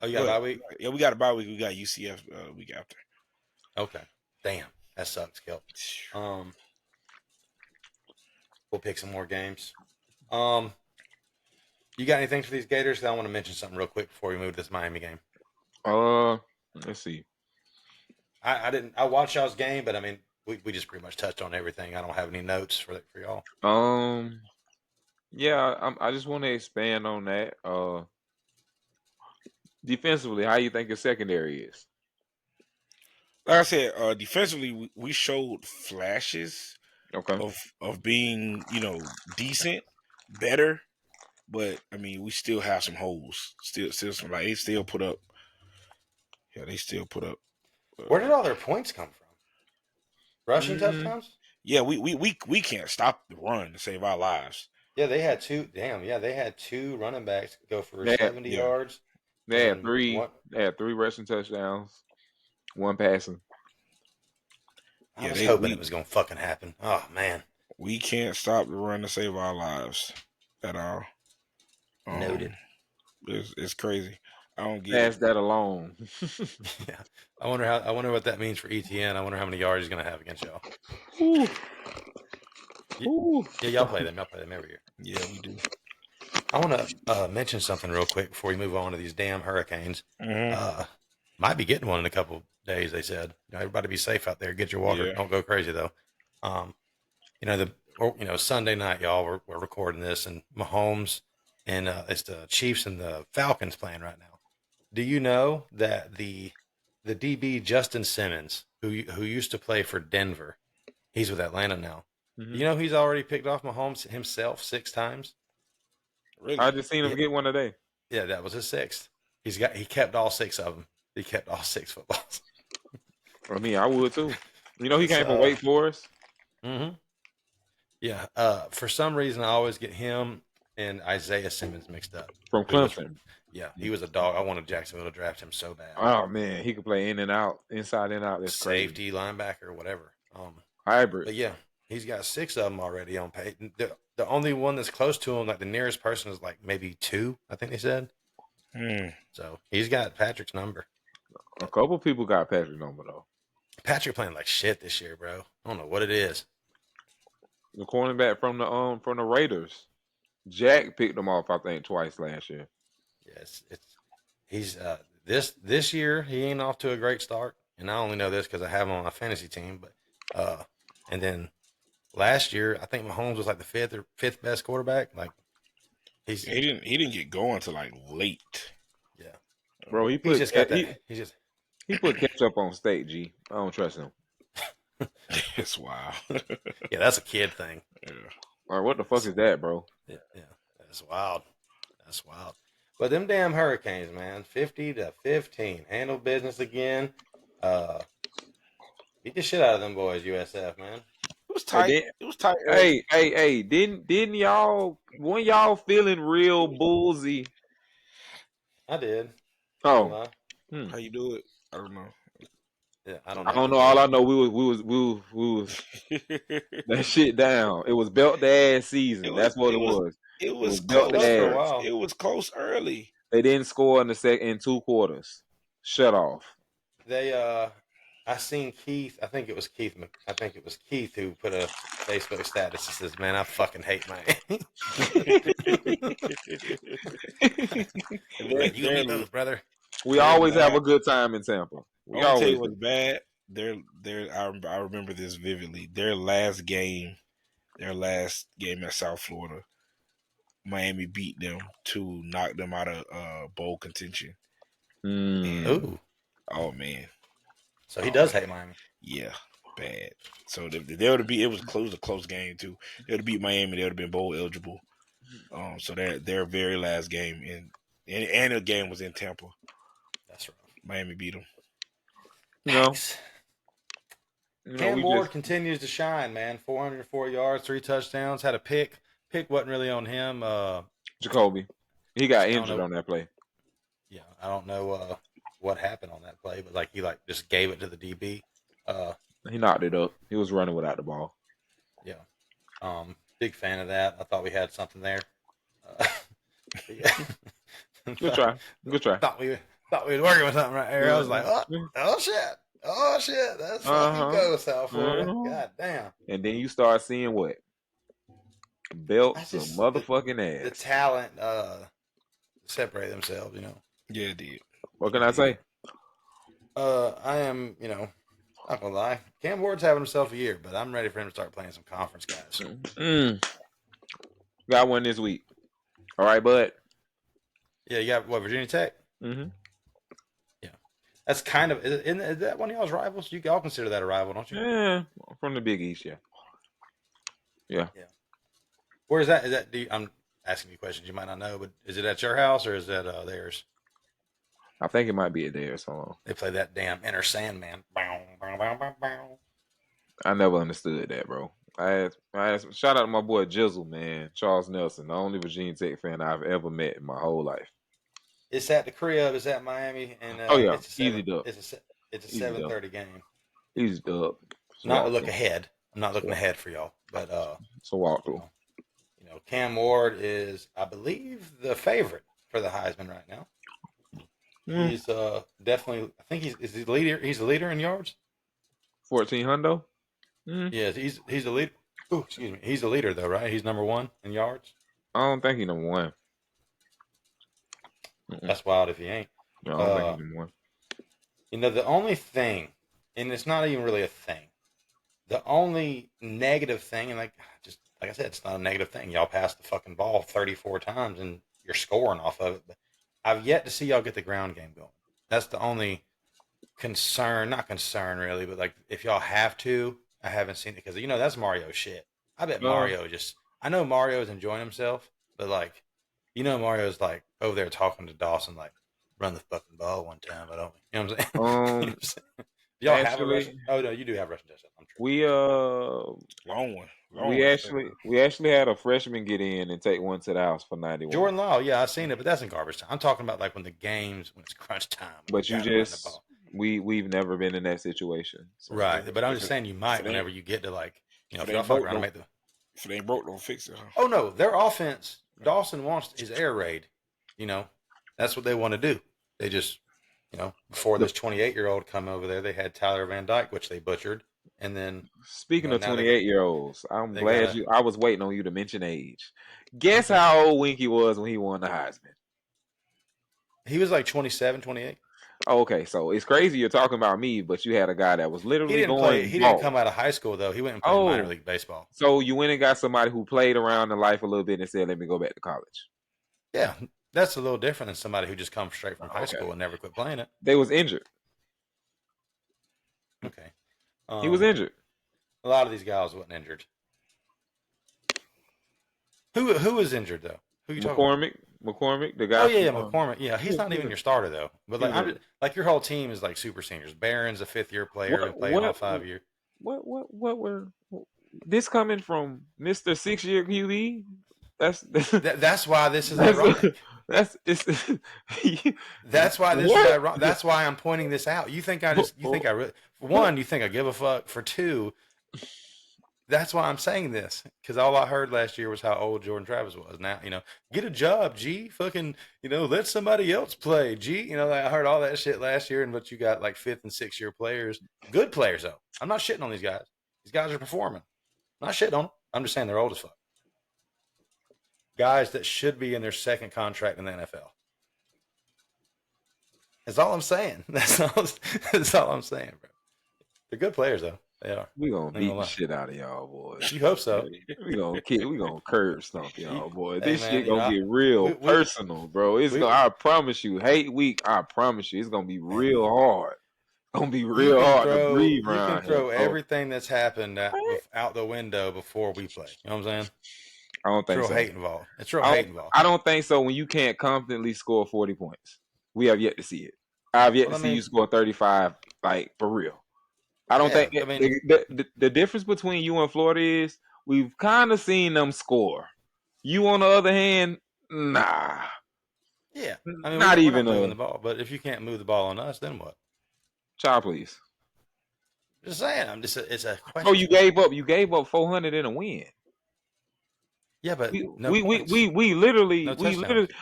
Oh, you got a bye week? Yeah, we got a bye week. We got UCF week after. Okay. Damn. That sucks, Kelt. We'll pick some more games. You got anything for these Gators? I want to mention something real quick before we move to this Miami game. Let's see. I watched y'all's game, but I mean, we just pretty much touched on everything. I don't have any notes for y'all. Yeah, I just want to expand on that. Defensively, how you think your secondary is? Like I said, defensively, we showed flashes of being, decent, better. But I mean, we still have some holes. Still some they still put up. Yeah, they still put up. Where did all their points come from? Rushing touchdowns? Yeah, we can't stop the run to save our lives. Yeah, they had two. Damn, yeah, they had two running backs go for 70 yards. They had three. They had 3 rushing touchdowns, 1 passing. I was hoping it was gonna fucking happen. Oh man, we can't stop the run to save our lives at all. Noted. It's crazy. I don't get Pass that alone. Yeah, I wonder what that means for ETN. I wonder how many yards he's gonna have against y'all. Yeah, y'all play them every year. Yeah, we do. I want to mention something real quick before we move on to these damn hurricanes. Mm-hmm. Might be getting one in a couple days. They said, everybody be safe out there. Get your water. Don't go crazy though. Sunday night, y'all. We're recording this, and Mahomes and it's the Chiefs and the Falcons playing right now. Do you know that the DB Justin Simmons, who used to play for Denver, he's with Atlanta now. Mm-hmm. You know he's already picked off Mahomes himself 6 times. Really? I just seen him get one today. Yeah, that was his 6th. He kept all 6 of them. He kept all 6 footballs. I mean, I would too. He came from Wake Forest. Mm-hmm. Yeah. For some reason, I always get him and Isaiah Simmons mixed up. From Clemson. Yeah, he was a dog. I wanted Jacksonville to draft him so bad. Oh man, he could play in and out, inside and out. That's safety, crazy. linebacker, whatever. Hybrid. But yeah, he's got 6 of them already on page. The only one that's close to him, like the nearest person, is like maybe 2. I think they said. So he's got Patrick's number. A couple people got Patrick's number though. Patrick playing like shit this year, bro. I don't know what it is. The cornerback from the Raiders, Jack picked him off, I think, twice last year. Yes, he's this year he ain't off to a great start, and I only know this because I have him on my fantasy team. But and then last year I think Mahomes was like the 5th best quarterback. Like he didn't get going till like late. Yeah, Bro, he He's just got that. he put ketchup on steak. G, I don't trust him. It's wild. Yeah, that's a kid thing. Yeah. Or what the fuck is that, bro? Yeah, that's wild. That's wild. But them damn Hurricanes, man, 50-15, handle business again. Beat the shit out of them boys, USF, man. It was tight. It was tight. Hey! Didn't y'all? Weren't y'all feeling real bullsy? I did. Oh, How you do it? I don't know. Yeah, I don't know. I don't know. All I know, we was that shit down. It was belt the ass season. That's what it was. It was belt close the for a ass. while. It was close early. They didn't score in 2 quarters. Shut off. They I seen Keith. I think it was Keith who put a Facebook status that says, "Man, I fucking hate Miami." Like, you and me both, brother. We always have a good time in Tampa. We I'll tell you always what's bad. I remember this vividly. Their last game at South Florida, Miami beat them to knock them out of bowl contention. Ooh. Oh man. So he does hate Miami. Yeah, bad. So they would be. It was a close game too. They would have beat Miami. They would have been bowl eligible. So their very last game and the game was in Tampa. That's rough. Miami beat them. Cam Ward continues to shine, man. 404 yards, 3 touchdowns, had a pick. Pick wasn't really on him. Jacoby. He got injured on that play. Yeah, I don't know what happened on that play, but he just gave it to the DB. He knocked it up. He was running without the ball. Yeah. Big fan of that. I thought we had something there. Good try. Thought we was working with something right there. I was like, oh shit. That's fucking go, South Florida. God damn. And then you start seeing what? Belts some motherfucking ass. The talent separate themselves, Yeah, it did. What can I say? I am, not gonna lie. Cam Ward's having himself a year, but I'm ready for him to start playing some conference guys. Got one this week. All right, bud. Yeah, you got what, Virginia Tech? Mm-hmm. Yeah. That's kind of is that one of y'all's rivals? You all consider that a rival, don't you? Yeah, from the Big East, yeah. Yeah. Where is that? Is that I'm asking you questions you might not know, but is it at your house or is that theirs? I think it might be at theirs. They play that damn Inner Sandman. I never understood that, bro. I asked, shout out to my boy Jizzle, man. Charles Nelson, the only Virginia Tech fan I've ever met in my whole life. It's at the crib. It's at Miami, and easy dub. It's a 7:30 game. Easy dub. Not to look ahead. I'm not looking ahead for y'all, but it's a walkthrough. Cam Ward is, I believe, the favorite for the Heisman right now. He's definitely. I think he's the leader. He's the leader in yards. 1,400. Yes, he's the leader. Oh, excuse me. He's the leader though, right? He's number 1 in yards. I don't think he's number 1. That's wild if he ain't. No, I don't think he's number 1. The only thing, and it's not even really a thing. The only negative thing, and like I said, it's not a negative thing. Y'all passed the fucking ball 34 times, and you're scoring off of it. But I've yet to see y'all get the ground game going. That's the only concern. Not concern, really, but if y'all have to, I haven't seen it because that's Mario's shit. I bet Mario I know Mario's enjoying himself, but Mario's over there talking to Dawson run the fucking ball one time, but don't we? You know what I'm saying? Y'all have a rushing? Oh no, you do have rushing touchdown. I'm true. We long one. We actually had a freshman get in and take one to the house for 91. Jordan Law, yeah, I've seen it, but that's in garbage time. I'm talking about when it's crunch time. But we've never been in that situation. So. Right, but I'm just saying you might whenever you get to if y'all fuck around and make the. If it ain't broke, don't fix it. Huh? Oh no, their offense. Dawson wants his air raid. That's what they want to do. They just, before this 28-year-old come over there, they had Tyler Van Dyke, which they butchered. And then, speaking of 28-year-olds, I'm glad I was waiting on you to mention age. Guess how old Winky was when he won the Heisman? He was 27, 28. Oh, okay, so it's crazy you're talking about me, but you had a guy that was literally He didn't come out of high school though. He went and played minor league baseball. So you went and got somebody who played around in life a little bit and said, "Let me go back to college." Yeah, That's a little different than somebody who just comes straight from high Okay. school and never quit playing it. They was injured. Okay. He was injured. A lot of these guys wasn't injured. Who was injured though? Who you talking about? McCormick, the guy. Oh yeah, McCormick. Yeah, he's not even your starter though. But like, Yeah. like your whole team is like super seniors. Barron's a 5th-year player who played all 5 years. What were this coming from Mr. 6-year QB? That's why this is ironic. That's why this is ironic. That's why I'm pointing this out. You think I really, for one, you think I give a fuck. For two, that's why I'm saying this, because all I heard last year was how old Jordan Travis was. Now, get a job, G. Fucking, let somebody else play, G. I heard all that shit last year, but you got like 5th and 6th-year players, good players though. I'm not shitting on these guys. These guys are performing. I'm not shitting on them. I'm just saying they're old as fuck. Guys that should be in their second contract in the NFL. That's all I'm saying. That's all I'm saying, bro. They're good players though. They are. We gonna beat the shit out of y'all, boys. You hope so. We gonna curb stomp y'all, boys. This man, shit gonna get real personal, bro. I promise you, hate week. I promise you, it's gonna be real hard. It's gonna be real hard to breathe around. You can throw everything that's happened out the window before we play. You know what I'm saying? I don't think it's so. Hate involved. It's real hate involved. I don't think so. When you can't confidently score 40 points, we have yet to see it. I've yet to see you score 35, like for real. I don't think. The difference between you and Florida is we've kind of seen them score. You, on the other hand, nah. Yeah, not even moving the ball. But if you can't move the ball on us, then what? Child, please. Just saying. It's a question. Oh, you gave up 400 in a win. Yeah, but we literally.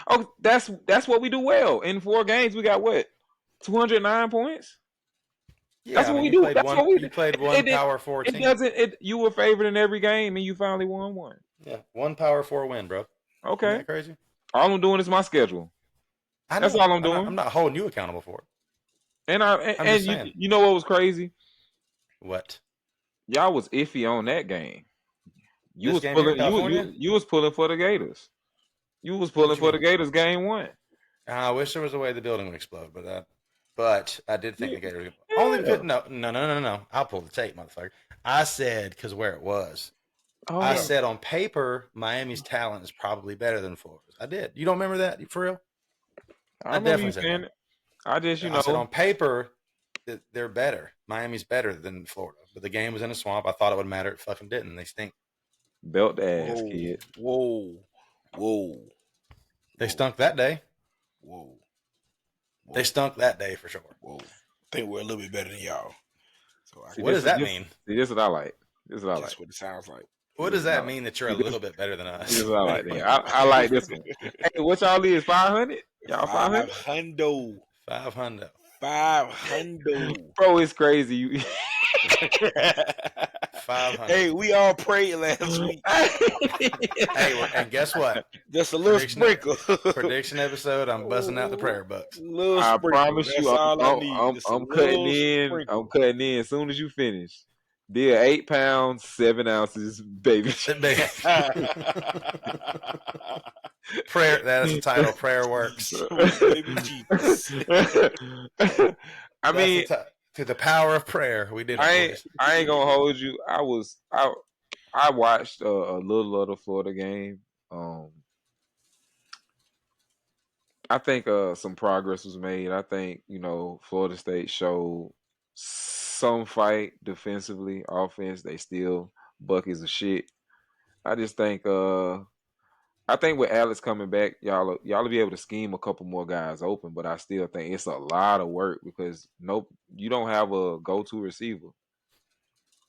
Oh, that's what we do well. In 4 games, we got what? 209 points. Yeah, that's what we do. That's what we do. You played one Power 4 team. You were favored in every game, and you finally won one. Yeah, one Power 4 win, bro. Okay, isn't that crazy? All I'm doing is my schedule. That's all I'm doing. I'm not holding you accountable for it. And you know what was crazy? What? Y'all was iffy on that game. You was pulling for the Gators. You was pulling for the Gators game 1. I wish there was a way the building would explode, but I did think the Gators only because no. I'll pull the tape, motherfucker. I said because where it was. I said on paper Miami's talent is probably better than Florida's. I did. You don't remember that for real? I definitely said that. I just I said on paper they're better. Miami's better than Florida, but the game was in a swamp. I thought it would matter. It fucking didn't. They stink. Belt ass, kid. Whoa. They stunk that day. Whoa. They stunk that day for sure. Whoa. I think we're a little bit better than y'all. So what does that mean? See, this is what I like. That's what it sounds like. What does that mean that you're a little bit better than us? This is what I like. I like this one. Hey, what y'all is 500? Y'all 500? 500. 500. Bro, it's crazy. 500. Hey, we all prayed last week. Hey, and guess what? Just a little sprinkle. Prediction episode. I'm busting out the prayer books. I promise you, I'm cutting in. I'm cutting in as soon as you finish. They're 8 pounds, 7 ounces, baby. Prayer. That is the title. Prayer works. I mean, to the power of prayer, we did. I ain't gonna hold you. I watched a little of the Florida game. I think some progress was made. I think Florida State showed some fight defensively. Offense, they still buckets of shit. I just think with Alex coming back, y'all will be able to scheme a couple more guys open, but I still think it's a lot of work because you don't have a go-to receiver.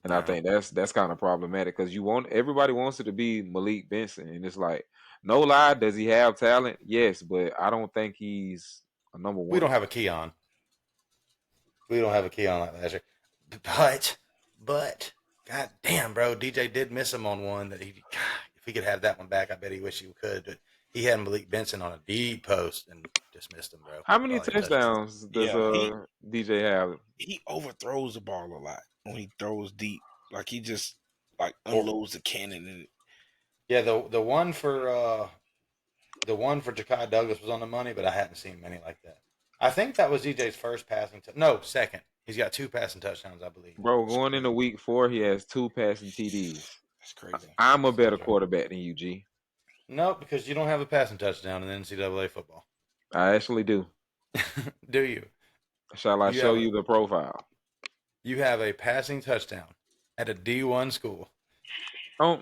And I think that's kind of problematic because everybody wants it to be Malik Benson, and it's like, no lie, does he have talent? Yes, but I don't think he's a number one. We don't have a Keon. We don't have a Keon like last year. But god damn, bro, DJ did miss him on one that if he could have that one back, I bet he wish he could. But he had Malik Benson on a deep post and just missed him, bro. How many touchdowns does DJ have? He overthrows the ball a lot when he throws deep. Like he just unloads the cannon. Yeah, the one for the one for Ja'Kai Douglas was on the money, but I hadn't seen many like that. I think that was DJ's first passing. No, second. He's got 2 passing touchdowns, I believe. Bro, going into week 4, he has 2 passing TDs. That's crazy. I'm a better quarterback than you, G. No, because you don't have a passing touchdown in NCAA football. I actually do. Do you? Shall I show you the profile? You have a passing touchdown at a D1 school. Oh,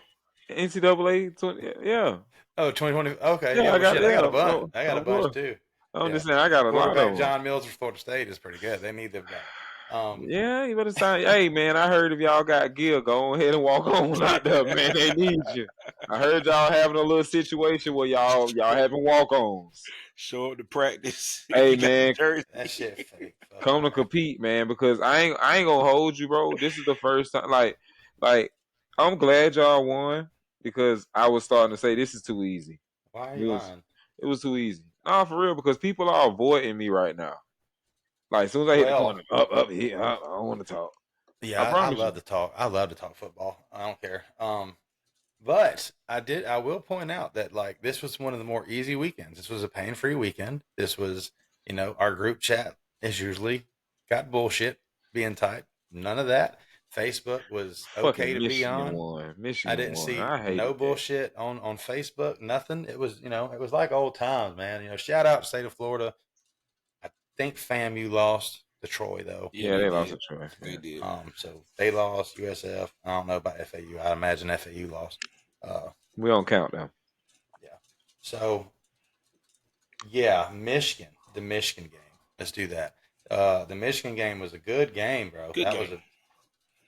NCAA 20, yeah. Oh, 2020. Okay, yeah, I got a bunch. I got a bunch too. I'm just saying, I got a lot of them. John Mills for Florida State is pretty good. They need them guys. Yeah, you better sign. Hey, man, I heard if y'all got gear, go ahead and walk on out there, man. They need you. I heard y'all having a little situation where y'all having walk-ons. Show up to practice. Hey, man, that shit fake. Come to compete, man, because I ain't gonna hold you, bro. This is the first time. Like, I'm glad y'all won because I was starting to say this is too easy. Why are you lying? It was too easy. Nah, for real, because people are avoiding me right now. Like, as soon as I hit the corner, up here, I don't want to talk. Yeah, I love to talk. I love to talk football. I don't care. But I will point out that, like, this was one of the more easy weekends. This was a pain-free weekend. This was, our group chat is usually got bullshit being typed. None of that. Facebook was okay to be on. I didn't see no bullshit on Facebook. Nothing. It was, it was like old times, man. Shout out to State of Florida. I think FAMU lost to Troy though. Yeah, they lost to Troy. They did. So they lost. USF. I don't know about FAU. I imagine FAU lost. We don't count them. Yeah. So, yeah, Michigan. The Michigan game. Let's do that. The Michigan game was a good game, bro. Good game.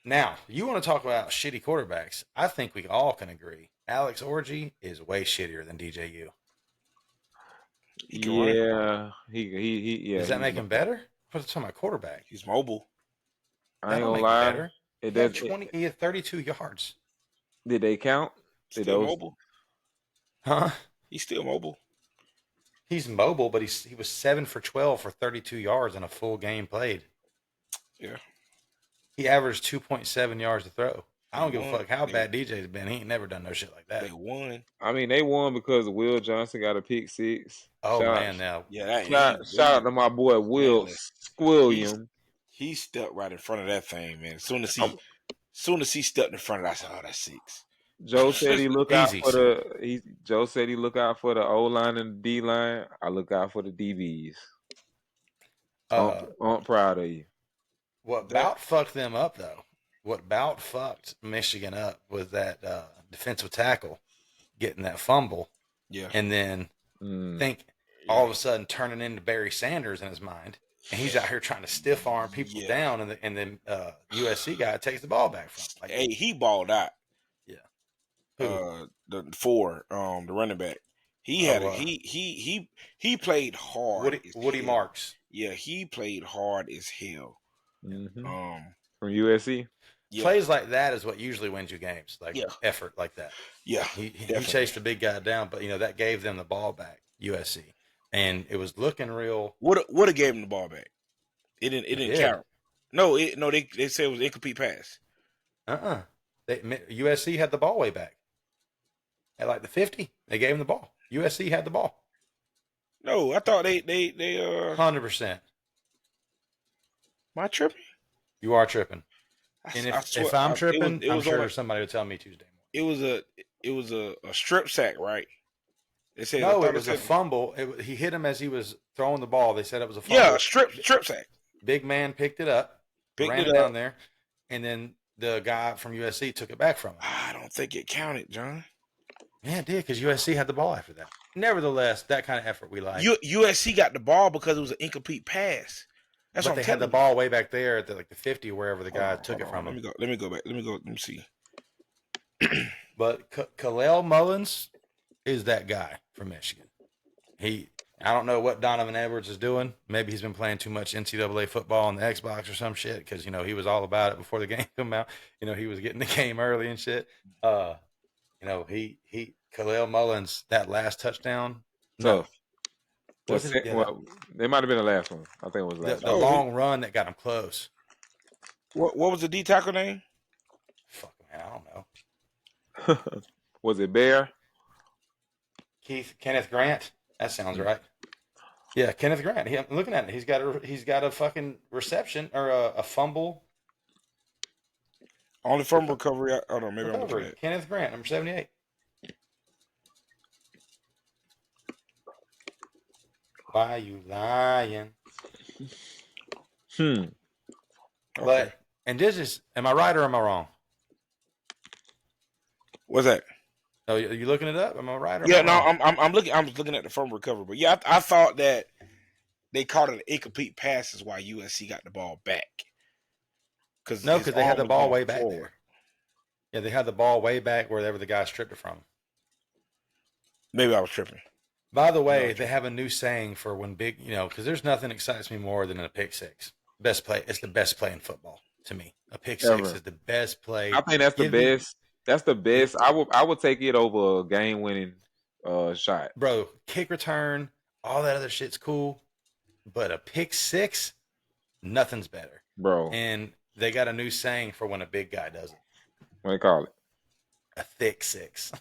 Now, you want to talk about shitty quarterbacks. I think we all can agree. Alex Orgy is way shittier than DJU. Yeah. Does that make him better? What's talking about quarterback? He's mobile. I ain't gonna lie. He had 32 yards. Did they count? Still mobile. Huh? He's still mobile. He's mobile, but he was 7 for 12 for 32 yards in a full game played. Yeah. He averaged 2.7 yards to throw. I don't give a fuck how bad DJ's been. He ain't never done no shit like that. They won. I mean, they won because Will Johnson got a pick 6. Oh, man, now. Yeah, shout out to my boy Will Squilliam. He stepped right in front of that thing, man. As soon as he stepped in front of that, I said, "Oh, that's 6." Joe said he look out for Joe said he look out for the O line and the D line. I look out for the DBs. I'm proud of you. What about fucked them up though? What about fucked Michigan up was that defensive tackle getting that fumble. Yeah. And then all of a sudden turning into Barry Sanders in his mind. And he's out here trying to stiff arm people down, and then USC guy takes the ball back from him. Like, hey, he balled out. Yeah. The running back. He had he played hard. Woody Marks. Yeah, he played hard as hell. Mm-hmm. From USC. Yeah. Plays like that is what usually wins you games. Like effort like that. Yeah. He chased the big guy down, but that gave them the ball back, USC. And it was looking real. Would have gave him the ball back. It didn't count. No, they said it was incomplete pass. USC had the ball way back. At like the 50, they gave him the ball. USC had the ball. No, I thought they 100%. Am I tripping? You are tripping. And if I'm tripping, I'm sure somebody will tell me Tuesday morning. It was a strip sack, right? They said no, it was a fumble. He hit him as he was throwing the ball. They said it was a fumble. Yeah, strip sack. Big man picked it up, ran it down there, and then the guy from USC took it back from him. I don't think it counted, John. Yeah, it did, because USC had the ball after that. Nevertheless, that kind of effort we like. USC got the ball because it was an incomplete pass. That's what they had the ball way back there at the 50 or wherever the guy took it from him. Let me go back. Let me see. But Khalil Mullins is that guy from Michigan. I don't know what Donovan Edwards is doing. Maybe he's been playing too much NCAA football on the Xbox or some shit, because he was all about it before the game came out. He was getting the game early and shit. Khalil Mullins, that last touchdown. No. They might have been the last one. I think it was the last one. The long run that got him close. What was the D tackle name? Fuck, man, I don't know. Was it Bear? Kenneth Grant. That sounds right. Yeah, Kenneth Grant. I'm looking at it. He's got a fucking reception or a fumble Only from recovery. Oh no, maybe I'm looking recovery. at it. Kenneth Grant, number 78. Why you lying? Okay. But and this is, am I right or am I wrong? What's that? Oh, are you looking it up? Am I right or Yeah, am I wrong? I'm looking. I'm looking at the from recovery, but yeah, I thought that they called it incomplete passes while USC got the ball back. Because they had the ball way back there. Yeah, they had the ball way back wherever the guy stripped it from. Maybe I was tripping. By the way, they have a new saying for when big, because there's nothing excites me more than a pick six. Best play. It's the best play in football to me. A pick six is the best play. I think that's the best. That's the best. I would take it over a game winning shot. Bro, kick return, all that other shit's cool. But a pick six, nothing's better. Bro. And they got a new saying for when a big guy does it. What do you call it? A thick six.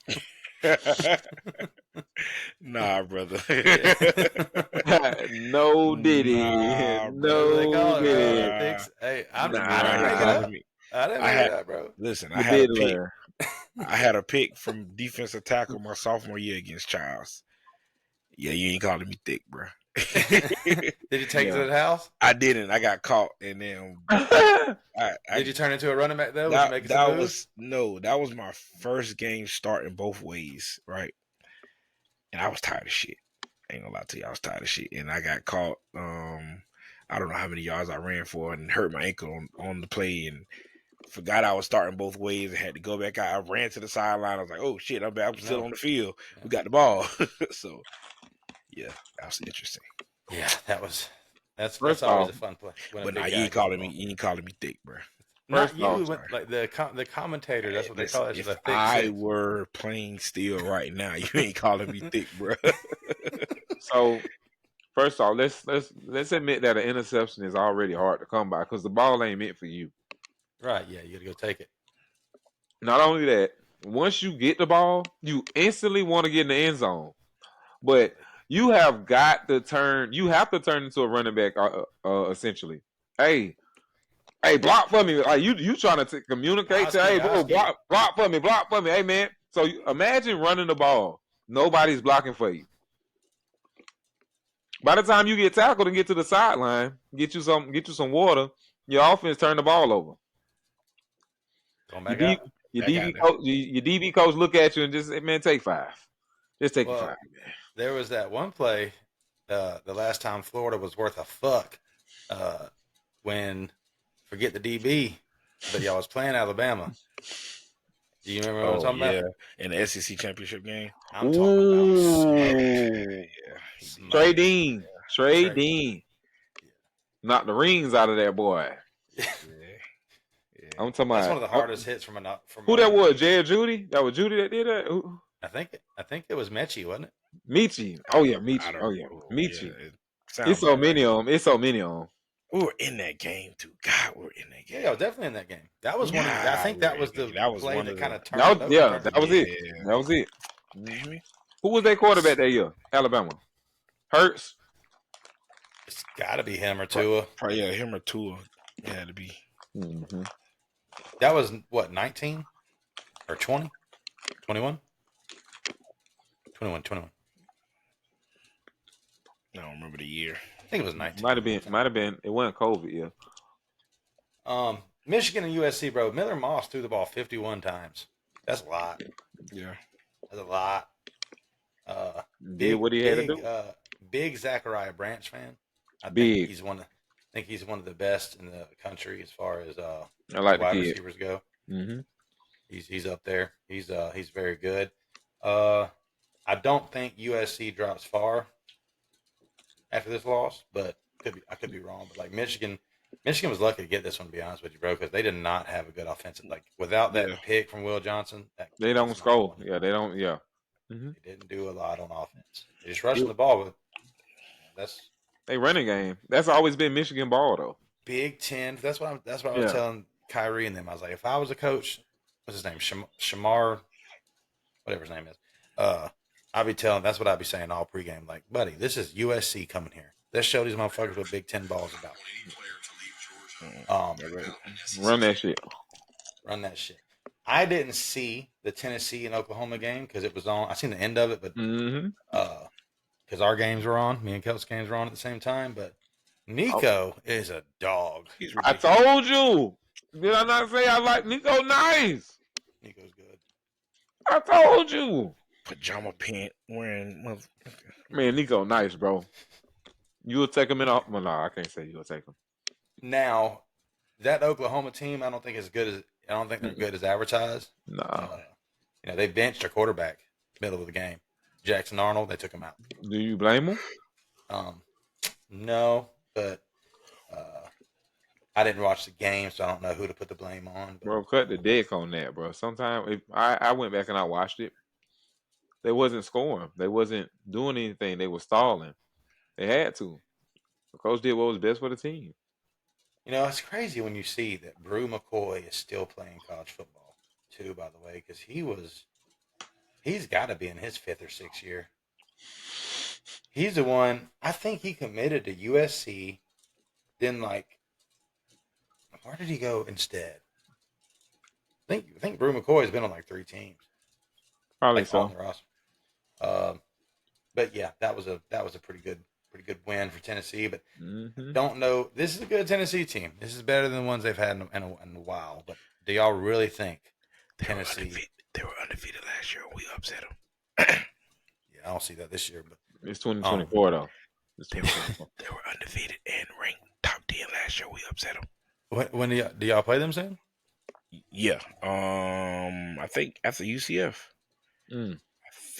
Nah, brother. No diddy. No diddy. Hey, I didn't make it up, bro. Listen, I had a pick. I had a pick from defensive tackle my sophomore year against Charles. Yeah, you ain't calling me thick, bro. Did you take it to the house? I didn't. I got caught, and then did you turn into a running back though? That was my first game starting both ways, right? And I was tired of shit. I ain't gonna lie to you, I was tired of shit, and I got caught. I don't know how many yards I ran for, and hurt my ankle on the play, and forgot I was starting both ways and had to go back out. I ran to the sideline. I was like, "Oh shit, I'm back. I'm still on the field. We got the ball." So. Yeah, that was interesting. Yeah, that's always a fun play. But now you ain't calling me thick, bro. Not you, like the commentator. That's what they call it. If I were playing still right now, you ain't calling me thick, bro. So, first off, let's admit that an interception is already hard to come by because the ball ain't meant for you. Right? Yeah, you got to go take it. Not only that, once you get the ball, you instantly want to get in the end zone, but you have got to turn. You have to turn into a running back, essentially. Hey, block for me. Like you trying to communicate to, hey, bro, block for me. Hey, man. So imagine running the ball. Nobody's blocking for you. By the time you get tackled and get to the sideline, get you some water, your offense turn the ball over. Your DB coach look at you and just, hey, man, take 5. Just take 5, man. There was that one play, the last time Florida was worth a fuck, when, forget the DB, but y'all was playing Alabama. Do you remember what I'm talking about? In the SEC championship game. I'm talking about Trey Dean. Knocked the rings out of that boy. Yeah. I'm talking about. That's one of the hardest hits from who that was? Jay or Judy? That was Judy that did that. Who? I think it was Mechie, wasn't it? Michi. Oh yeah, Michi. Oh yeah, Michi. It's so many of them. We were in that game too. God, we were in that game. Yeah, definitely in that game. That was one. I think that was the play that kind of turned. That was it. That was it. Mm-hmm. Who was their quarterback that year? Alabama. Hurts. It's got to be him or Tua. Probably him or Tua. It had to be. Mm-hmm. That was what, 19 or 20? 21? 21. I don't remember the year. I think it was 19. Might have been. It wasn't COVID, yeah. Michigan and USC, bro. Miller Moss threw the ball 51 times. That's a lot. Yeah. That's a lot. Did what he had to do. Big Zachariah Branch fan. I think he's one of the best in the country as far as I like wide receivers go. Mm-hmm. He's up there. He's very good. I don't think USC drops far after this loss, but I could be wrong. But like Michigan was lucky to get this one, to be honest with you, bro, because they did not have a good offensive. Like without that pick from Will Johnson, they don't score. Yeah, they don't. Yeah, mm-hmm. They didn't do a lot on offense. They just rushing the ball, but that's they running game. That's always been Michigan ball though. Big 10. That's what I was telling Kyrie and them. I was like, if I was a coach, what's his name? Shamar, whatever his name is. I'll be telling. That's what I'll be saying all pregame. Like, buddy, this is USC coming here. Let's show these motherfuckers what Big Ten ball is about. Run that shit. Run that shit. I didn't see the Tennessee and Oklahoma game because it was on. I seen the end of it, but because our games were on, me and Kelt's games were on at the same time. But Nico is a dog. I told you. Did I not say I like Nico nice? Nico's good. I told you. Pajama pant wearing motherfucker. Man, Nico nice, bro. You'll take him in a... Well, no, I can't say you'll take him. Now, that Oklahoma team, I don't think they're good as advertised. No. They benched their quarterback middle of the game. Jackson Arnold, they took him out. Do you blame him? No, but I didn't watch the game, so I don't know who to put the blame on. But... Bro, cut the deck on that, bro. Sometimes if I went back and I watched it, they wasn't scoring. They wasn't doing anything. They were stalling. They had to. The coach did what was best for the team. It's crazy when you see that Brew McCoy is still playing college football, too, by the way, because he's got to be in his 5th or 6th year. He's the one, I think he committed to USC, then, where did he go instead? I think Brew McCoy has been on 3 teams. Probably so. On the roster. But yeah, that was a pretty good win for Tennessee. But don't know. This is a good Tennessee team. This is better than the ones they've had in a while. But do y'all really think Tennessee? They were undefeated last year. We upset them. Yeah, I don't see that this year. But it's 2024 though. It's they were undefeated and ranked top 10 last year. We upset them. When do y'all play them soon? Yeah. I think after UCF.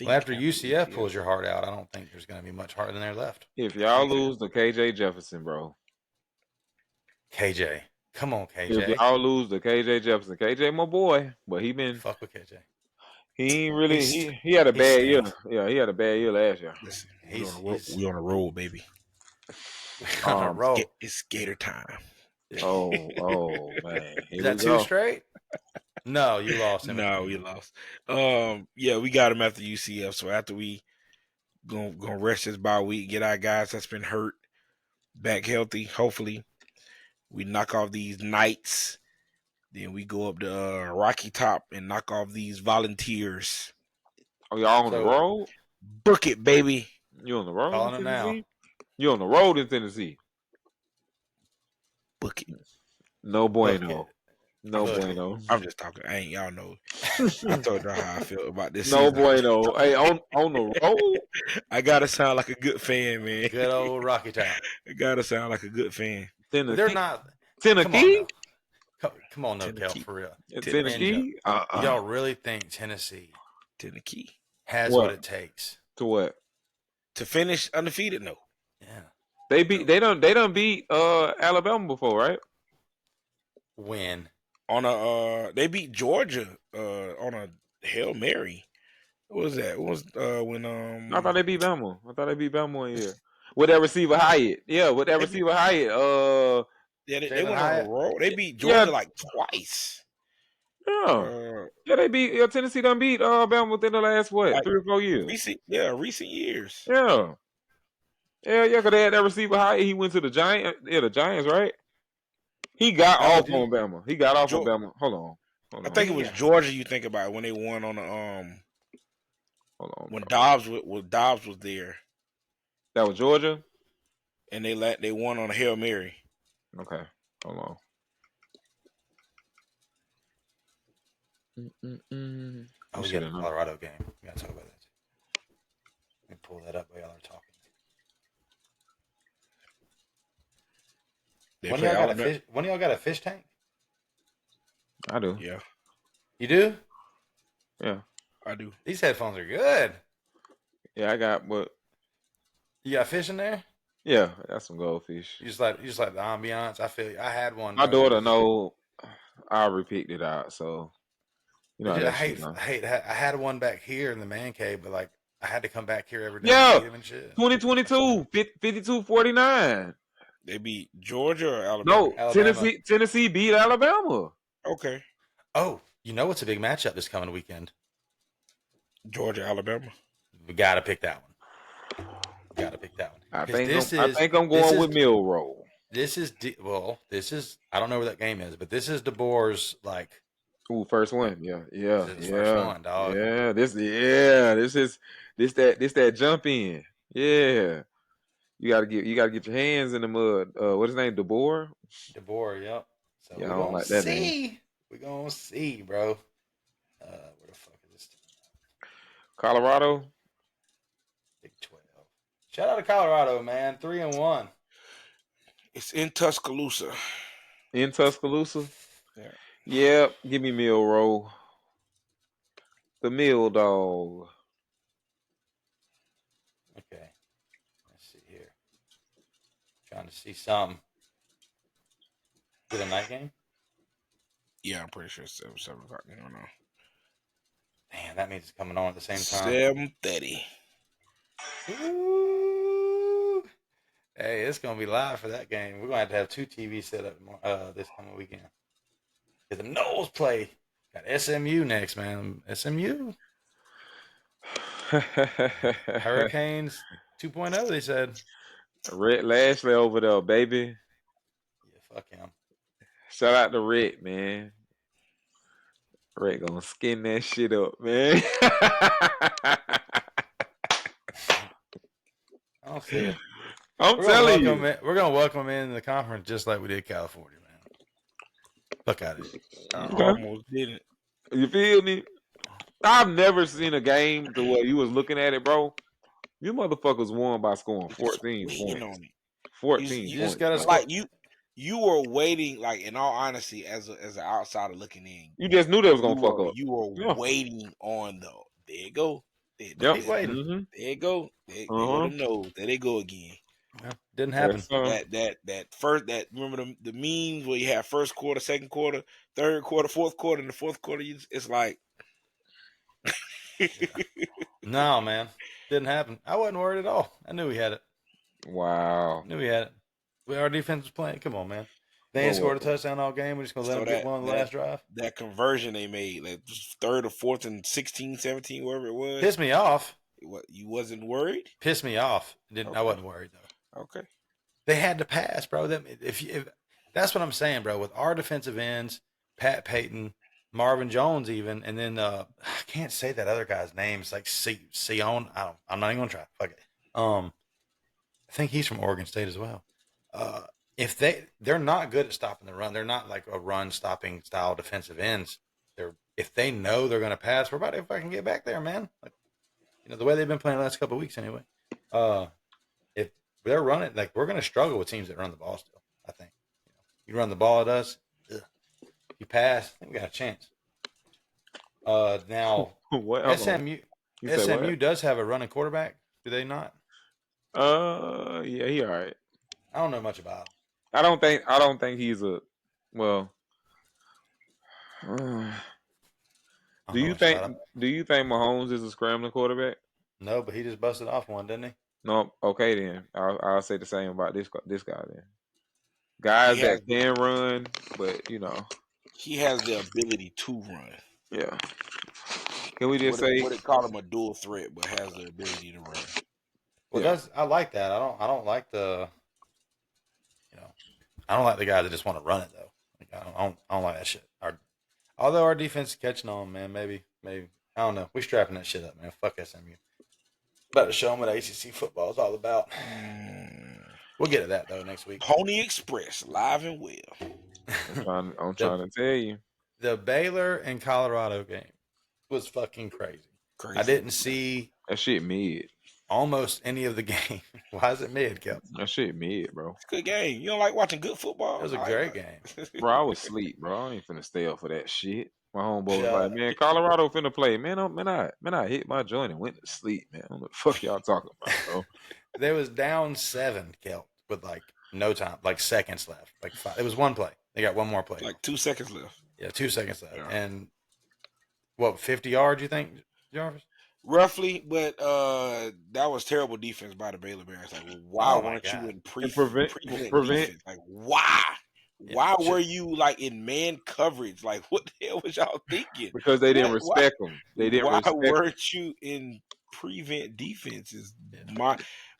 After UCF pulls your heart out, I don't think there's going to be much heart in there left. If y'all lose to KJ Jefferson, bro. KJ. Come on, KJ. If y'all lose to KJ Jefferson. KJ, my boy. But he been... Fuck with KJ. He ain't really... He had a bad year. Yeah, he had a bad year last year. Listen, we on a roll, baby. On a roll. It's Gator time. Oh, man. Is that 2 straight? No, you lost him. No, we lost. Yeah, we got him after UCF. So after we gonna rest this bye week, get our guys that's been hurt back healthy. Hopefully, we knock off these Knights. Then we go up to Rocky Top and knock off these Volunteers. Oh, y'all on the road? Book it, baby. You on the road Calling in it Tennessee? now. You on the road in Tennessee? Book it. No bueno. No bueno. I'm just talking. Y'all know. I told y'all how I feel about this. No season. bueno. Hey, on the road? I gotta sound like a good fan, man. Good old Rocky Town. I gotta sound like a good fan. Tennessee. They're not. Tennessee? Come on, Kelt, for real. Tennessee? Y'all really think Tennessee has what it takes to what? To finish undefeated? No. Yeah. They done beat Alabama before, right? When? They beat Georgia on a Hail Mary. What was that? What was when I thought they beat Bama. One year. With that receiver Hyatt. Yeah, with that receiver Hyatt. Yeah, they went on a roll. They beat Georgia twice. Yeah. They beat Tennessee done beat Alabama within the last 3 or 4 years. Recent years. Yeah. Yeah, because they had that receiver Hyatt. He went to the Giants. Yeah, the Giants, right? He got off on Bama. On Bama. Hold on. I think it was Georgia. You think about it, when they won on the Hold on. When Dobbs was there. That was Georgia. And they won on a Hail Mary. Okay. Hold on. We got a Colorado game. We gotta talk about that. Let me pull that up while y'all are talking. When y'all got a fish tank? I do. Yeah. You do? Yeah. I do. These headphones are good. Yeah, I got what? You got fish in there? Yeah, I got some goldfish. You just like the ambiance. I feel you. I had one. My daughter know I repeat it out, so you know. I had one back here in the man cave, but I had to come back here every day. Yeah. To and shit. 2022, 52-49. They beat Georgia or Alabama? No, Alabama. Tennessee beat Alabama. Okay. Oh, you know what's a big matchup this coming weekend? Georgia, Alabama. We got to pick that one. I think I'm going with Mill Roll. This is I don't know where that game is, but this is DeBoer's like. Ooh, first one. Yeah. First one, dog. Yeah, this is that jump in. Yeah. You gotta get your hands in the mud. What's his name? DeBoer? DeBoer, yep. So yeah, we're I don't like that name. We're gonna see, bro. Where the fuck is this team? Colorado? Big 12. Shout out to Colorado, man. 3-1. It's in Tuscaloosa. In Tuscaloosa? Yeah. Give me Mill Roll. The Mill Dog. Okay. Let's see here. Trying to see something. Is it a night game? Yeah, I'm pretty sure it's 7 o'clock. I don't know. Damn, that means it's coming on at the same time. 7:30. Ooh. Hey, it's gonna be live for that game. We're gonna have 2 TVs set up this coming weekend. Because the Noles play. Got SMU next, man. SMU. Hurricanes 2.0, they said. Rhett Lashley over there, baby. Yeah, fuck him. Shout out to Rhett, man. Rhett gonna skin that shit up, man. I don't see it. I'm telling you. We're gonna welcome him in the conference just like we did California, man. Fuck out of it. I almost didn't. You feel me? I've never seen a game to where you was looking at it, bro. You motherfuckers won by scoring 14 points. On it. 14 You just gotta like you were waiting, like, in all honesty, as an outsider looking in. You just knew they was gonna fuck up. You were waiting on though. There you go. Keep waiting. Mm-hmm. There you go. There go. There they go again. Yeah, didn't happen. That first remember the memes where you have first quarter, second quarter, third quarter, fourth quarter, and the fourth quarter it's like no, man. Didn't happen. I wasn't worried at all. I knew we had it. Wow. Knew we had it. Our defense was playing. Come on, man. They ain't scored a touchdown all game. We're just going to let them get one on the last drive. That conversion they made, like third or fourth and 16, 17, wherever it was. Pissed me off. What, you wasn't worried? Pissed me off. I wasn't worried, though. Okay. They had to pass, bro. If that's what I'm saying, bro. With our defensive ends, Pat Payton, Marvin Jones even, and then I can't say that other guy's name. It's like Sion. I'm not even going to try. Fuck it. I think he's from Oregon State as well. If they're not good at stopping the run, they're not like a run stopping style defensive ends. If they know they're going to pass, we're about if I can get back there, man. Like, the way they've been playing the last couple of weeks anyway. If they're running, like, we're going to struggle with teams that run the ball still. I think you run the ball at us, you pass, I think we got a chance. Now SMU does have a running quarterback. Do they not? Yeah, he all right. I don't know much about him. I don't think he's a well. Do you think Mahomes is a scrambling quarterback? No, but he just busted off one, didn't he? No. Okay, then I'll say the same about this guy then. Guys that can run, but he has the ability to run. Yeah. Can we just say what they call him a dual threat, but has the ability to run? Well, I like that. I don't like the I don't like the guys that just want to run it though. Like, I don't like that shit. Although our defense is catching on, man. Maybe I don't know. We're strapping that shit up, man. Fuck SMU. About to show them what ACC football is all about. We'll get to that though next week. Pony Express, live and well. I'm trying to tell you. The Baylor and Colorado game was fucking crazy. I didn't see that shit mid. Almost any of the game. Why is it mid, Kelt? That shit mid, bro. It's a good game. You don't like watching good football? It was a great game. Bro, I was asleep, bro. I ain't finna stay up for that shit. My homeboy was like, man, Colorado finna play. Man, I hit my joint and went to sleep, man. What the fuck y'all talking about, bro? They was down 7, Kelt, with like no time, like seconds left. Like 5. It was one play. They got one more play. Like 2 seconds left. Yeah, 2 seconds left. Yeah. And what, 50 yards, you think, Jarvis? Roughly, but that was terrible defense by the Baylor Bears. Like, why weren't you in prevent defense? Like, why? Yeah, why were you like in man coverage? Like, what the hell was y'all thinking? Because they didn't respect them. They didn't. Why weren't you in prevent defense is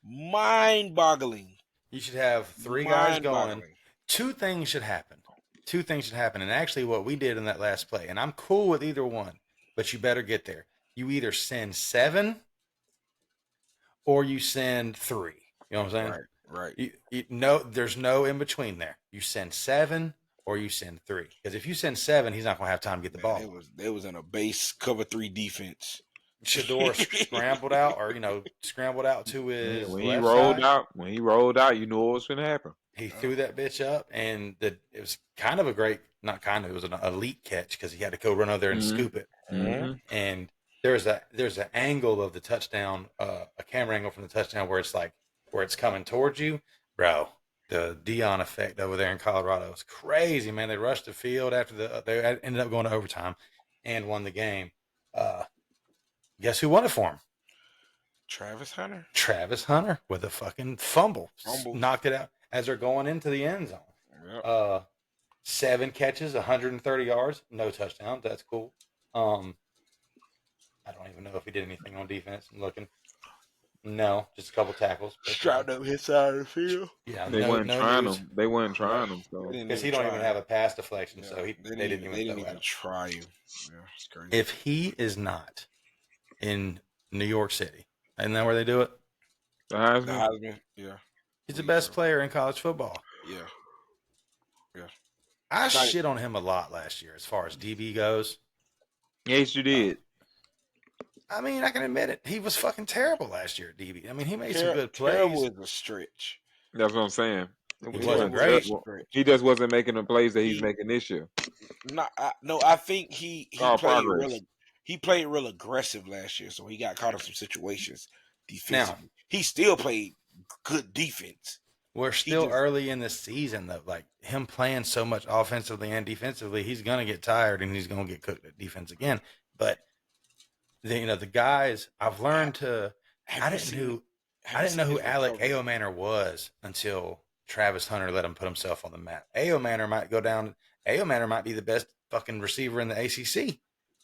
mind-boggling. You should have 3 guys going. Two things should happen. And actually what we did in that last play, and I'm cool with either one, but you better get there. You either send 7 or you send 3. You know what I'm saying? Right. There's no in between there. You send 7 or you send 3. Because if you send 7, he's not going to have time to get the ball. They was in a base cover 3 defense. Shador scrambled out to his when left he rolled side. out. When he rolled out, you knew what was going to happen. He threw that bitch up, and it was kind of a great, not kind of, it was an elite catch because he had to go run over there and scoop it. Mm-hmm. And there's an angle of the touchdown, a camera angle from the touchdown where it's coming towards you, bro. The Dion effect over there in Colorado is crazy, man. They rushed the field after they ended up going to overtime and won the game. Guess who won it for him? Travis Hunter with a fucking fumble. Knocked it out as they're going into the end zone. Yep. 7 catches, 130 yards, no touchdown. That's cool. I don't even know if he did anything on defense. I'm looking. No, just a couple tackles. Shot up his side of the field. Yeah, They weren't trying him. They weren't trying him. So because he don't even have a pass deflection, so they didn't even try him. Yeah, it's crazy. If he is not in New York City, isn't that where they do it? The Heisman? Yeah. He's the best player in college football. Yeah. I shit on him a lot last year as far as DB goes. Yes, you did. I mean, I can admit it. He was fucking terrible last year at DB. I mean, he made some good plays. Terrible is a stretch. That's what I'm saying. He wasn't great. He just wasn't making the plays that he's making this year. I think he played real aggressive last year, so he got caught in some situations defensively. Now, he still played good defense. We're still early in the season, though. Like, him playing so much offensively and defensively, he's going to get tired and he's going to get cooked at defense again. But, the guys, I've learned to – I didn't know who Alec Ayomanor was until Travis Hunter let him put himself on the map. Ayomanor might go down – Ayomanor might be the best fucking receiver in the ACC. You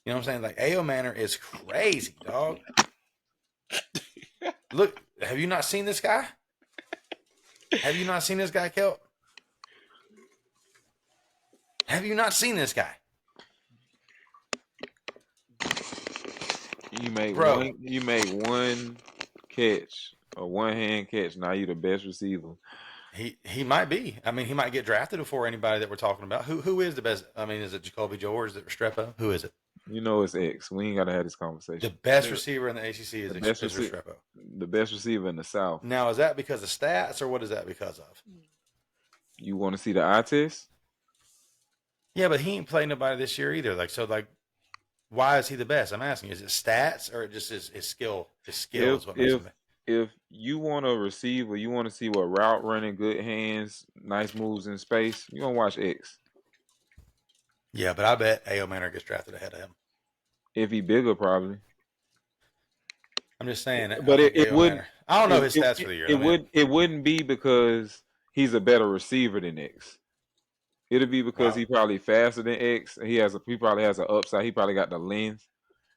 know what I'm saying? Like, Ayomanor is crazy, dog. Look, have you not seen this guy? Have you not seen this guy, Kelt? Have you not seen this guy? You made one catch, a one-hand catch. Now you're the best receiver. He might be. I mean, he might get drafted before anybody that we're talking about. Who is the best? I mean, is it Jacoby George? Is it Restrepo? Who is it? You know it's X. We ain't got to have this conversation. The best receiver in the ACC is Restrepo. The best receiver in the South. Now, is that because of stats or what is that because of? You want to see the eye test? Yeah, but he ain't played nobody this year either. Why is he the best? I'm asking. Is it stats or just his skill? His skill is what makes him. If you want a receiver, you want to see what route running, good hands, nice moves in space, you're going to watch X. Yeah, but I bet Ayomanor gets drafted ahead of him. If he bigger, probably. I'm just saying. But it wouldn't. I don't know his stats for the year. It wouldn't be because he's a better receiver than X. It'll be because he probably faster than X. He probably has an upside. He probably got the length.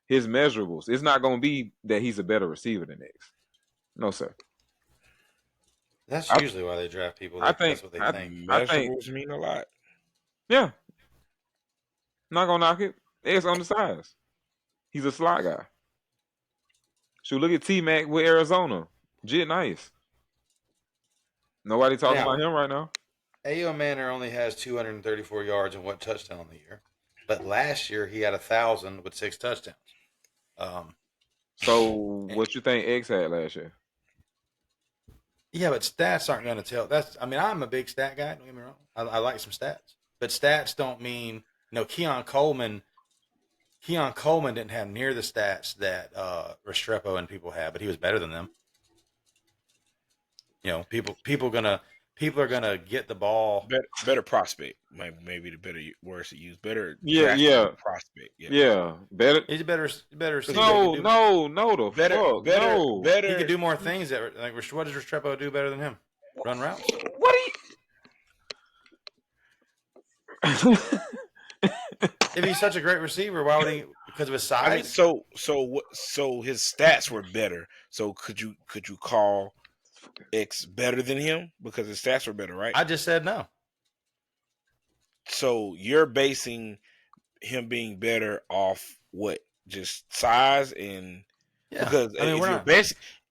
His measurables. It's not going to be that he's a better receiver than X. No, sir. That's usually why they draft people. That's what they think. Measurables mean a lot. Yeah. Not going to knock it. X on the size. He's a slot guy. So look at T-Mac with Arizona. Jit nice. Nobody talking about him right now. Ayomanor only has 234 yards and 1 touchdown on the year. But last year he had 1,000 with 6 touchdowns. So what you think X had last year? Yeah, but stats aren't going to tell. I'm a big stat guy. Don't get me wrong. I like some stats. But stats don't mean, Keon Coleman didn't have near the stats that Restrepo and people have, but he was better than them. People are gonna get the ball. Better prospect, maybe the better words to use. Better, prospect. Yeah, better. He's a better. No. Better. He could do more things. What does Restrepo do better than him? Run routes. What do you? If he's such a great receiver, why would he? because of his size. I mean, so his stats were better. So could you call X better than him because his stats were better, right? I just said no. So you're basing him being better off what? Just size and because I mean,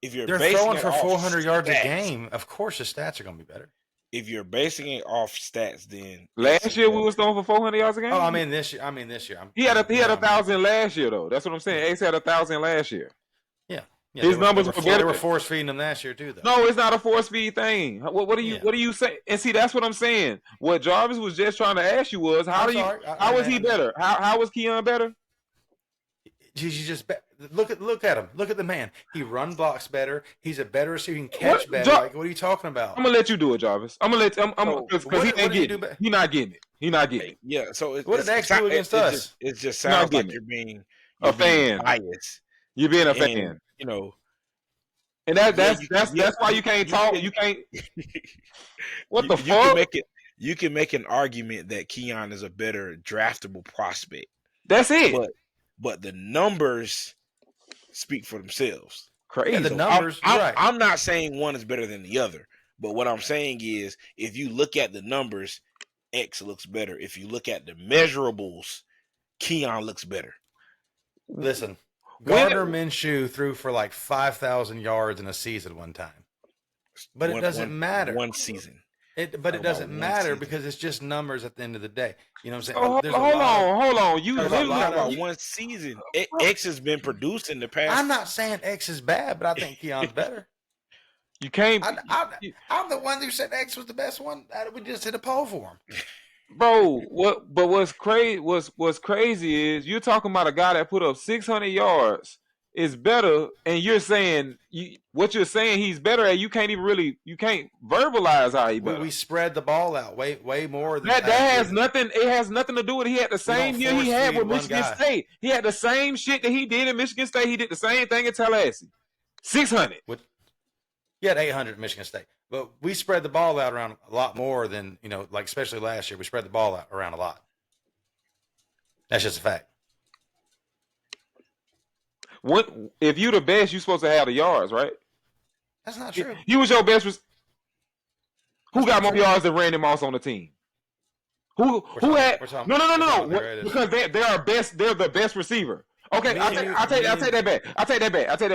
if you're they're basing throwing it for off 400 yards a stats, game, of course his stats are going to be better. If you're basing it off stats, then Last year we was throwing for 400 yards a game. Oh, I mean this year. He had 1,000 last year though. That's what I'm saying. X had 1,000 last year. Yeah. His numbers were better. They were force feeding them last year too, though. No, it's not a force feed thing. What do you say? And see, that's what I'm saying. What Jarvis was just trying to ask you was, how was he better? How was Keon better? He's just look at him. Look at the man. He run blocks better. He's a better receiver. He can catch better. Like, what are you talking about? I'm gonna let you do it, Jarvis. I'm gonna let because he ain't getting it. He's not getting it. He's not getting it. Yeah. So what did X do against us? It just sounds like you're being a fan. Biased. You're being a fan. You know. And that's why you can't talk. You can't. What the fuck? You can make an argument that Keon is a better draftable prospect. That's it. But the numbers speak for themselves. Crazy. Yeah, the so numbers. I'm not saying one is better than the other, but what I'm saying is, if you look at the numbers, X looks better. If you look at the measurables, Keon looks better. Listen, Gardner Minshew threw for like 5,000 yards in a season one time, but it doesn't matter. One season. It doesn't matter because it's just numbers at the end of the day. You know what I'm saying? Hold on. You literally talking about one season. X has been produced in the past. I'm not saying X is bad, but I think Keon's better. You can't. I'm the one who said X was the best one. We just did a poll for him, bro. What's crazy is you're talking about a guy that put up 600 yards is better, and you're saying what you're saying he's better at. You can't verbalize how he better. We spread the ball out way more than that has nothing. It has nothing to do with it. He had the same year he had with Michigan State. He had the same shit that he did in Michigan State. He did the same thing in Tallahassee. 600. He had 800 at Michigan State, but we spread the ball out around a lot more than like especially last year. We spread the ball out around a lot. That's just a fact. What if you the best? You supposed to have the yards, right? That's not true. You was your best. Who got more yards than Randy Moss on the team? Who had? No. Because they are best. They're the best receiver. Okay, I'll take that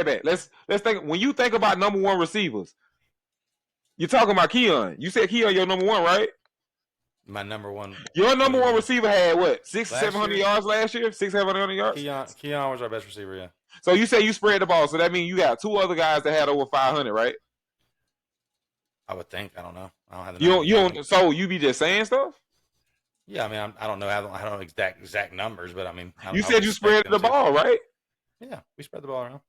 back. Let's think. When you think about number one receivers, you're talking about Keon. You said Keon your number one, right? My number one. Your number one receiver had what? 600-700 yards last year. 600-700 yards. Keon was our best receiver. Yeah. So you say you spread the ball, so that means you got two other guys that had over 500, right? I would think. I don't know. I don't have the you don't. So you be just saying stuff? Yeah, I mean, I don't know. I don't know exact numbers, but I mean, you said you spread the ball, right? Yeah, we spread the ball around.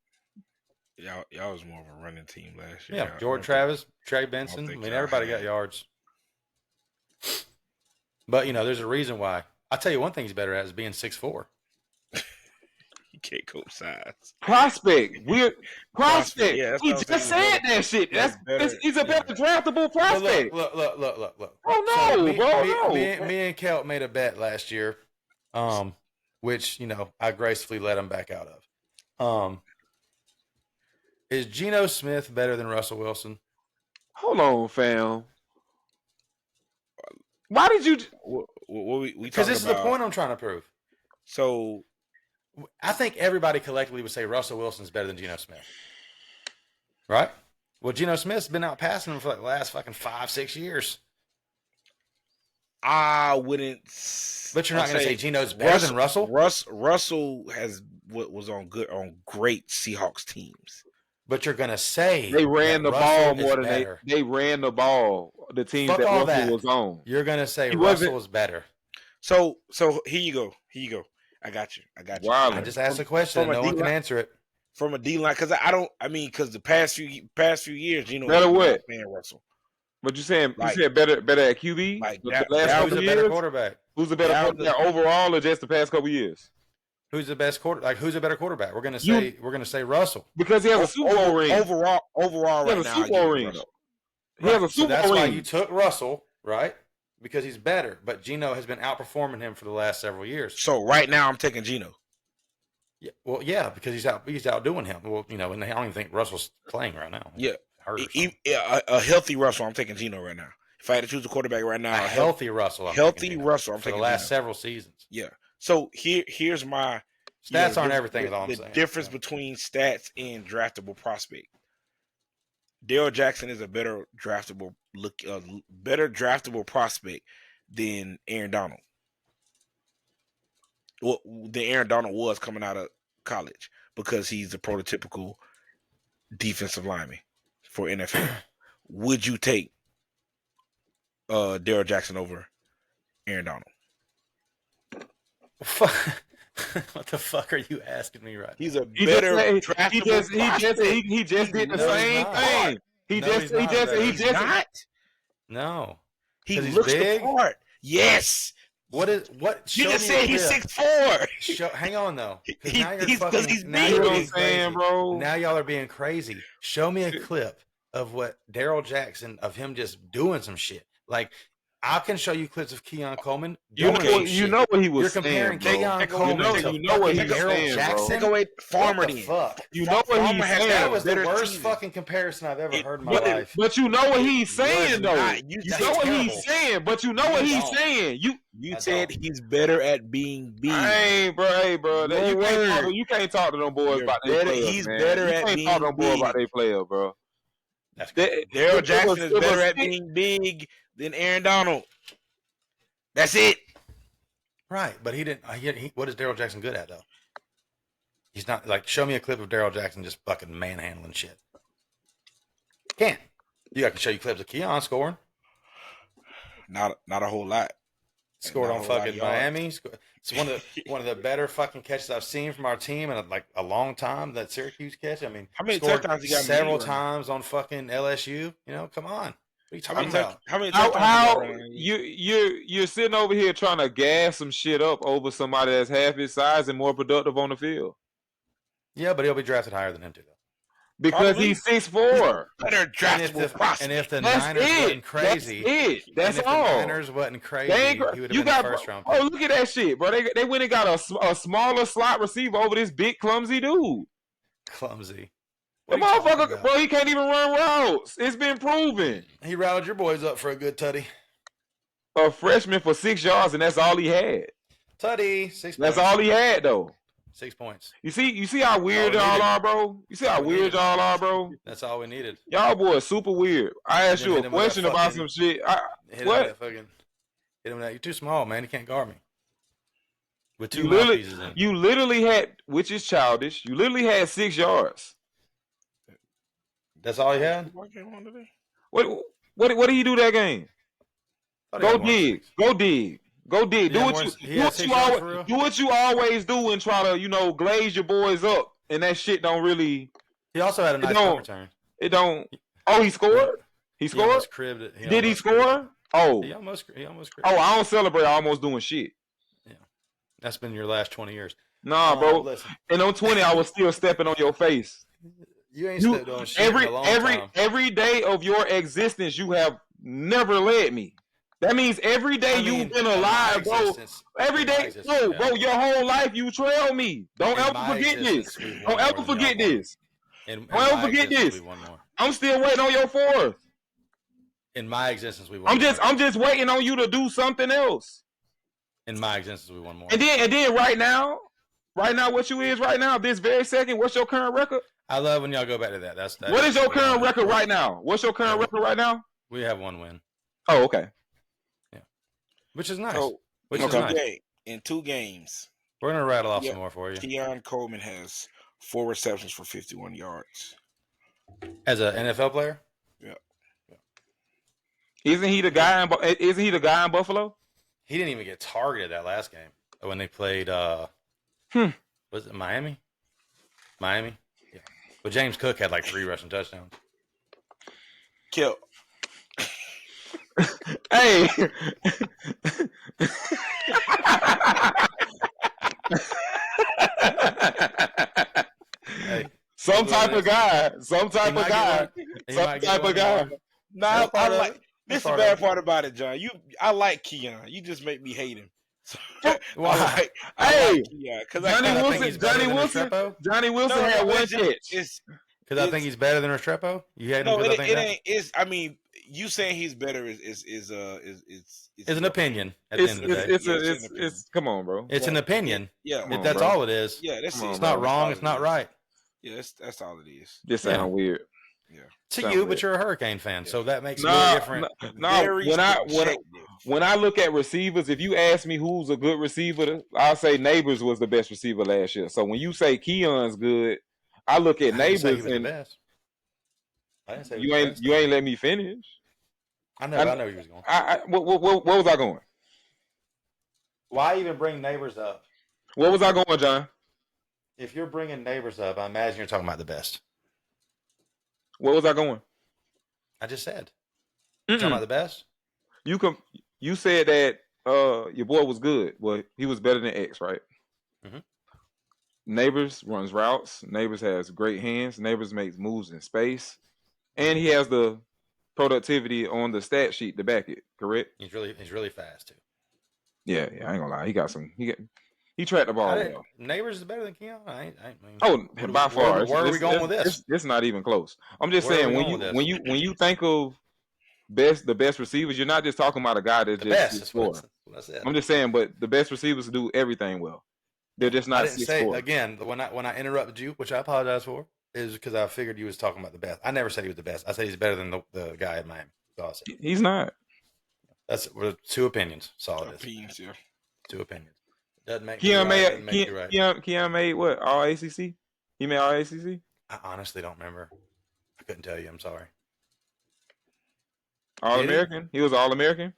Y'all was more of a running team last year. Yeah, Jordan Travis, Trey Benson. I mean, everybody got yards. But there's a reason why. I'll tell you one thing he's better at is being 6'4". You can't coach size. Prospect. We're prospect. Yeah, he just said that shit. He's a better draftable prospect. Look. Oh no, bro. Me and Kelt made a bet last year, which I gracefully let him back out of. Is Geno Smith better than Russell Wilson? Hold on, fam. Why did you? Because this is the point I'm trying to prove. So, I think everybody collectively would say Russell Wilson's better than Geno Smith, right? Well, Geno Smith's been out passing him for like the last fucking 5-6 years. I wouldn't. But you're not going to say Geno's better than Russell. Russell was on great Seahawks teams. But you're going to say they ran the ball more than they ran the ball. The team that Russell was on. You're going to say Russell was better. So here you go. I got you. Wow. I just asked a question and no one can answer it. From a D line, because because the past few years, better what? Man, Russell. But you saying better at QB? Like who's a better quarterback? Who's the better quarterback overall, or just the past couple years? Who's the best quarterback? Who's a better quarterback? We're gonna say Russell because he has a Super Bowl ring. Overall, right now, Super Bowl ring. He has a Super Bowl ring. That's why you took Russell, right? Because he's better. But Geno has been outperforming him for the last several years. So right now, I'm taking Geno. Yeah, well, yeah, because he's outdoing him. Well, and I don't even think Russell's playing right now. Yeah, hurt or a healthy Russell. I'm taking Geno right now. If I had to choose a quarterback right now, a healthy Russell. Healthy Russell. I'm for taking the last Geno. several seasons. Yeah. So here's my stats aren't everything. Is all I'm the saying. difference between stats and draftable prospect. Darryl Jackson is a better draftable prospect than Aaron Donald. Well, than Aaron Donald was coming out of college because he's the prototypical defensive lineman for NFL. Would you take Darryl Jackson over Aaron Donald? What the fuck are you asking me right now? He's a better draftable he just did the same thing. He just not. No. He looks big? the part. Yes. What? You just said he's 6'4". Hang on though. He's You know what I'm saying, bro? Now y'all are being crazy. Show me a clip of what Darryl Jackson of him just doing some shit. Like I can show you clips of Keon Coleman. You know what he was You're comparing saying, Keon Coleman to you know what he's Darryl saying, Jackson. Take away Farmer. What the fuck? You know what he's saying. That was the worst fucking comparison I've ever heard in my life. But you know what he's saying, though. You know what terrible. he's saying, but you know what he's saying. You said he's better at being big. Hey, bro. You can't talk to them boys about their players, He's man. better at being You can't talk to them boys big. about their player, bro. Darryl Jackson is better at being big than Aaron Donald. That's it. Right, but he didn't. What is Darryl Jackson good at though? He's not like. Show me a clip of Darryl Jackson just fucking manhandling shit. Can't. I can show you clips of Keon scoring. Not a whole lot. Scored on fucking Miami. It's one of the better fucking catches I've seen from our team in like a long time. That Syracuse catch. I mean, how many touchdowns he got? Several times on fucking LSU. Come on. What are you talking about? How you're sitting over here trying to gas some shit up over somebody that's half his size and more productive on the field? Yeah, but he'll be drafted higher than him too, though. Because he's 6'4". Better draftable prospect. And if the Niners wasn't crazy, that's all. If the Niners wasn't crazy, he would have been the first round pick. Oh, look at that shit, bro. They went and got a smaller slot receiver over this big clumsy dude. Clumsy. The motherfucker, bro, he can't even run routes. It's been proven. He routed your boys up for a good tutty. A freshman for 6 yards, and that's all he had. Tutty, 6 points. That's all he had, though. 6 points. You see how weird y'all are, bro? You see how weird y'all are, bro? That's all we needed. Y'all boys super weird. I asked you a question about some shit. What? Hit him with that. You're too small, man. You can't guard me. With two pieces in. You literally had, which is childish, you literally had 6 yards. That's all he had? What did he do that game? Go dig. Do what you always do and try to, glaze your boys up. And that shit don't really. He also had a nice punt return. It don't. Oh, he scored? He scored? Did he score? Oh. He almost cribbed. Oh, I don't celebrate almost doing shit. Yeah. That's been your last 20 years. Nah, bro. Listen. And on 20, I was still stepping on your face. You ain't stepped on shit in a long time. Every day of your existence, you have never led me. That means every day you've been alive, bro. Every day, bro, your whole life you trail me. Don't ever forget this. Don't ever forget this. Don't ever forget this. I'm still waiting on your fourth. In my existence, we won. I'm just waiting on you to do something else. In my existence, we won more. And then right now, what you is right now, this very second, what's your current record? I love when y'all go back to that. That's what is your current record right now? What's your current record right now? We have 1 win. Oh, okay. Yeah, which is nice. Which is nice. In 2 games, we're gonna rattle off some more for you. Keon Coleman has 4 receptions for 51 yards. As an NFL player. Yeah. Isn't he the guy in Buffalo? He didn't even get targeted that last game when they played. Was it Miami? Miami. Yeah. But James Cook had like 3 rushing touchdowns. Kelt. Hey. Some type of guy. Nah, I like this. Is the bad part about it, John. I like Keon. You just make me hate him. Why? Hey, because Johnny Wilson had one catch. Because I think he's better than Restrepo. You had him no, because I it think that ain't. It's. I mean, you saying he's better is is an opinion at the end of the day. It's come on, bro. It's an opinion. Yeah, If that's all it is. Yeah, that's it. It's not wrong. It's not right. Yeah, that's all it is. Just sound weird. Yeah. To you, but you're a Hurricane fan, so that makes it No, different. When I look at receivers, if you ask me who's a good receiver, I'll say Neighbors was the best receiver last year. So when you say Keon's good, I look at Neighbors he was and the best. I didn't say you ain't let me finish. I know he was going. What was I going? Why even bring Neighbors up? What was I going, John? If you're bringing Neighbors up, I imagine you're talking about the best. What was I going? I just said. Talking about the best? You said that your boy was good. Well, he was better than X, right? Mm-hmm. Neighbors runs routes. Neighbors has great hands. Neighbors makes moves in space, and he has the productivity on the stat sheet to back it. Correct? He's really fast too. Yeah, I ain't gonna lie. He tracked the ball well. Neighbors is better than Keon. I mean, by far. Where are we going with this? It's not even close. I'm just saying when you think of the best receivers, you're not just talking about a guy that just score. I'm just saying, but the best receivers do everything well. They're just not. I didn't say again when I interrupted you, which I apologize for, is because I figured you was talking about the best. I never said he was the best. I said he's better than the guy at Miami. He's not. That's two opinions. Solid opinions, yeah. Two opinions. Doesn't make Keon you right. Keon made what? All ACC? He made all ACC? I honestly don't remember. I couldn't tell you. I'm sorry. All American? He was All American?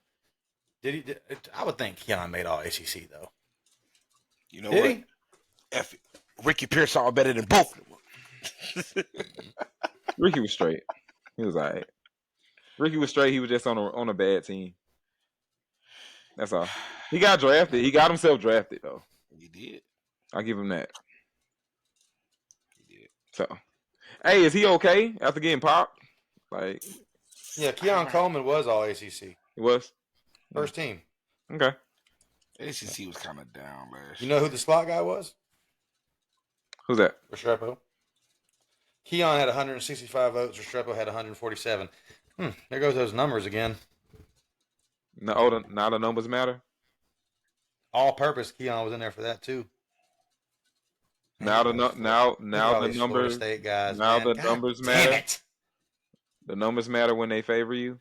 I would think Keon made all ACC though. You know what? F it. Ricky Pearsall better than both of them. Ricky was straight. He was all right. Ricky was straight. He was just on a bad team. That's all. He got drafted. He got himself drafted though. He did. I'll give him that. He did. So, hey, is he okay after getting popped? Like, yeah, Keon Coleman was all ACC. He was first team. Okay. ACC was kind of down last. You know who the slot guy was? Who's that? Restrepo. Keon had 165 votes. Restrepo had 147. There goes those numbers again. No, now the numbers matter. All purpose. Keon was in there for that too. Now the numbers. State guys. Now man. the God numbers matter. It. The numbers matter when they favor you.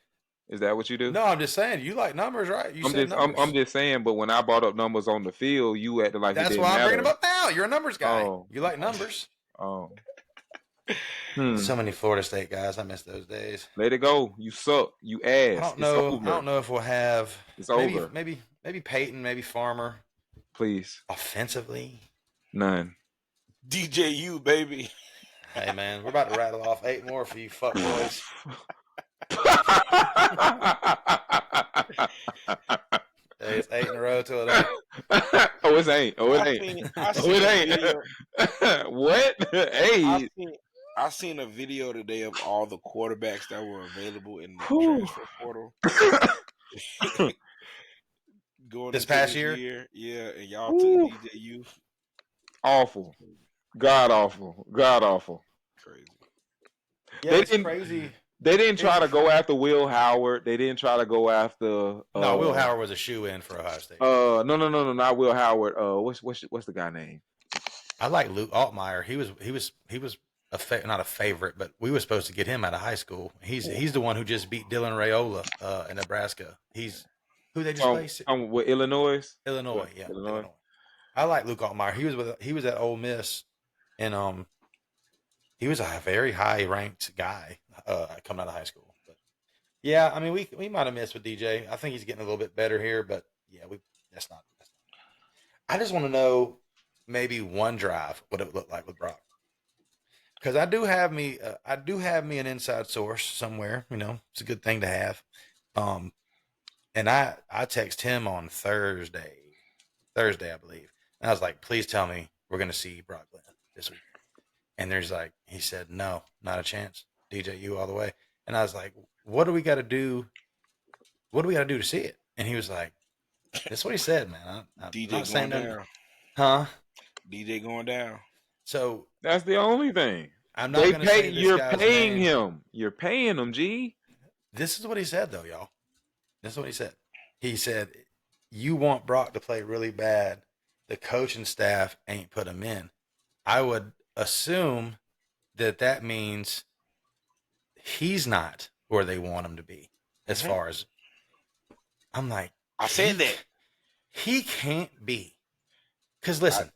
Is that what you do? No, I'm just saying. You like numbers, right? I'm just saying. But when I brought up numbers on the field, you acted like that's it didn't why I'm matter. bringing them up now. You're a numbers guy. Oh. You like numbers. Oh. So many Florida State guys. I miss those days. Let it go. You suck. You ass. I don't know if we'll have. It's over. Maybe Peyton. Maybe Farmer. Please. Offensively. None. DJU, baby. Hey man, we're about to rattle off 8 more for you fuck boys. Hey, it's 8 in a row till it ain't. Oh, it ain't. It ain't. What? Hey. I seen a video today of all the quarterbacks that were available in the transfer portal. Going this past year? Yeah, and y'all took DJU. Awful. God awful. Crazy. Yeah, it's crazy. They didn't try to go after Will Howard. They didn't try to go after. No, Will Howard was a shoe-in for Ohio State. No, not Will Howard. What's the guy name? I like Luke Altmaier. He was not a favorite, but we were supposed to get him out of high school. He's the one who just beat Dylan Raiola in Nebraska. He's who they just placed. With Illinois. Illinois. I like Luke Altmaier. He was at Ole Miss, and he was a very high ranked guy coming out of high school. But yeah, I mean we might have missed with DJ. I think he's getting a little bit better here, but yeah, that's not. I just want to know maybe one drive what it would look like with Brock, because I do have me an inside source somewhere. You know, it's a good thing to have. And I text him on Thursday I believe, and I was like, please tell me we're going to see Brock Glenn this week. And he said, no, not a chance. DJU all the way. And I was like, what do we got to do? What do we got to do to see it? And he was like, That's what he said, man. I'm DJ not saying going nothing. down. Huh? DJ going down. So That's the only thing. I'm not going to say this You're guy's paying name. him. You're paying him, G. This is what he said, though, y'all. This is what he said. He said, you want Brock to play really bad. The coaching staff ain't put him in. I would assume that means he's not where they want him to be as far as I'm like, I said that. He can't be. Because listen,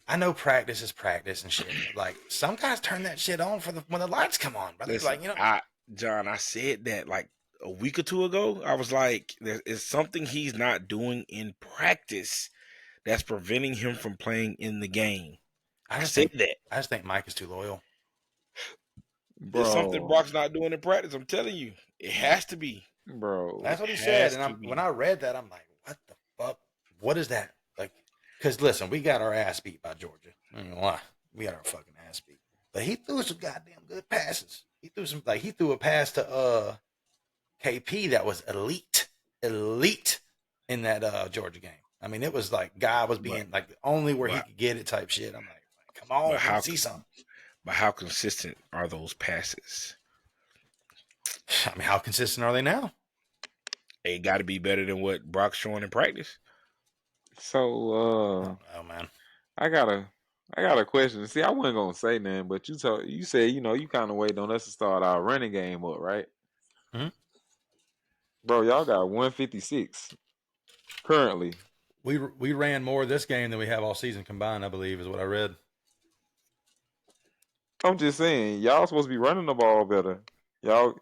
I know practice is practice and shit. But like some guys turn that shit on when the lights come on, brother. Listen, like, John, I said that like a week or two ago. I was like, there is something he's not doing in practice that's preventing him from playing in the game. I just think Mike is too loyal. Bro. There's something Brock's not doing in practice. I'm telling you, it has to be, bro. That's what he said. And when I read that, I'm like, what the fuck? What is that? Like, because listen, we got our ass beat by Georgia. I ain't gonna lie, we got our fucking ass beat. But he threw some goddamn good passes. He threw a pass to KP that was elite in that Georgia game. I mean, it was like guy was being like only where he could get it type shit. I'm like, come on, let's see something. But how consistent are those passes? I mean, how consistent are they now? They got to be better than what Brock's showing in practice. So, oh man, I got a question. See, I wasn't gonna say nothing, but you said you kind of waiting on us to start our running game up, right? Mm-hmm. Bro, y'all got 156 currently. We ran more this game than we have all season combined, I believe, is what I read. I'm just saying, y'all supposed to be running the ball better. Y'all.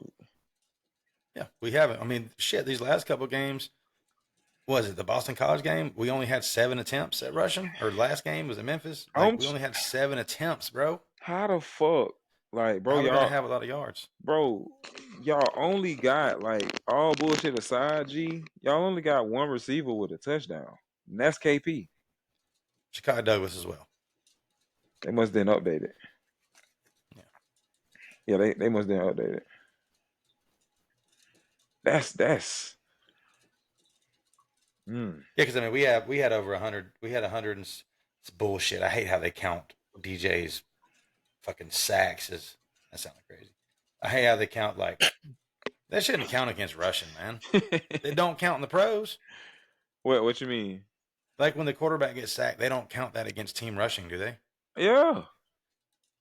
Yeah, we haven't. I mean, shit, these last couple of games, was it the Boston College game? We only had 7 attempts at rushing. Or last game was it Memphis? We only had 7 attempts, bro. How the fuck? Like, bro, y'all gonna have a lot of yards. Bro, y'all only got, like, all bullshit aside, G, y'all only got one receiver with a touchdown. And that's KP. Chicago Douglas as well. They must then update it. Yeah, they must then update it. That's Yeah, because I mean we had over 100. We had 100 and it's bullshit. I hate how they count DJ's fucking sacks. That sounds crazy. I hate how they count like that shouldn't count against rushing, man. They don't count in the pros. What you mean? Like when the quarterback gets sacked, they don't count that against team rushing, do they? Yeah.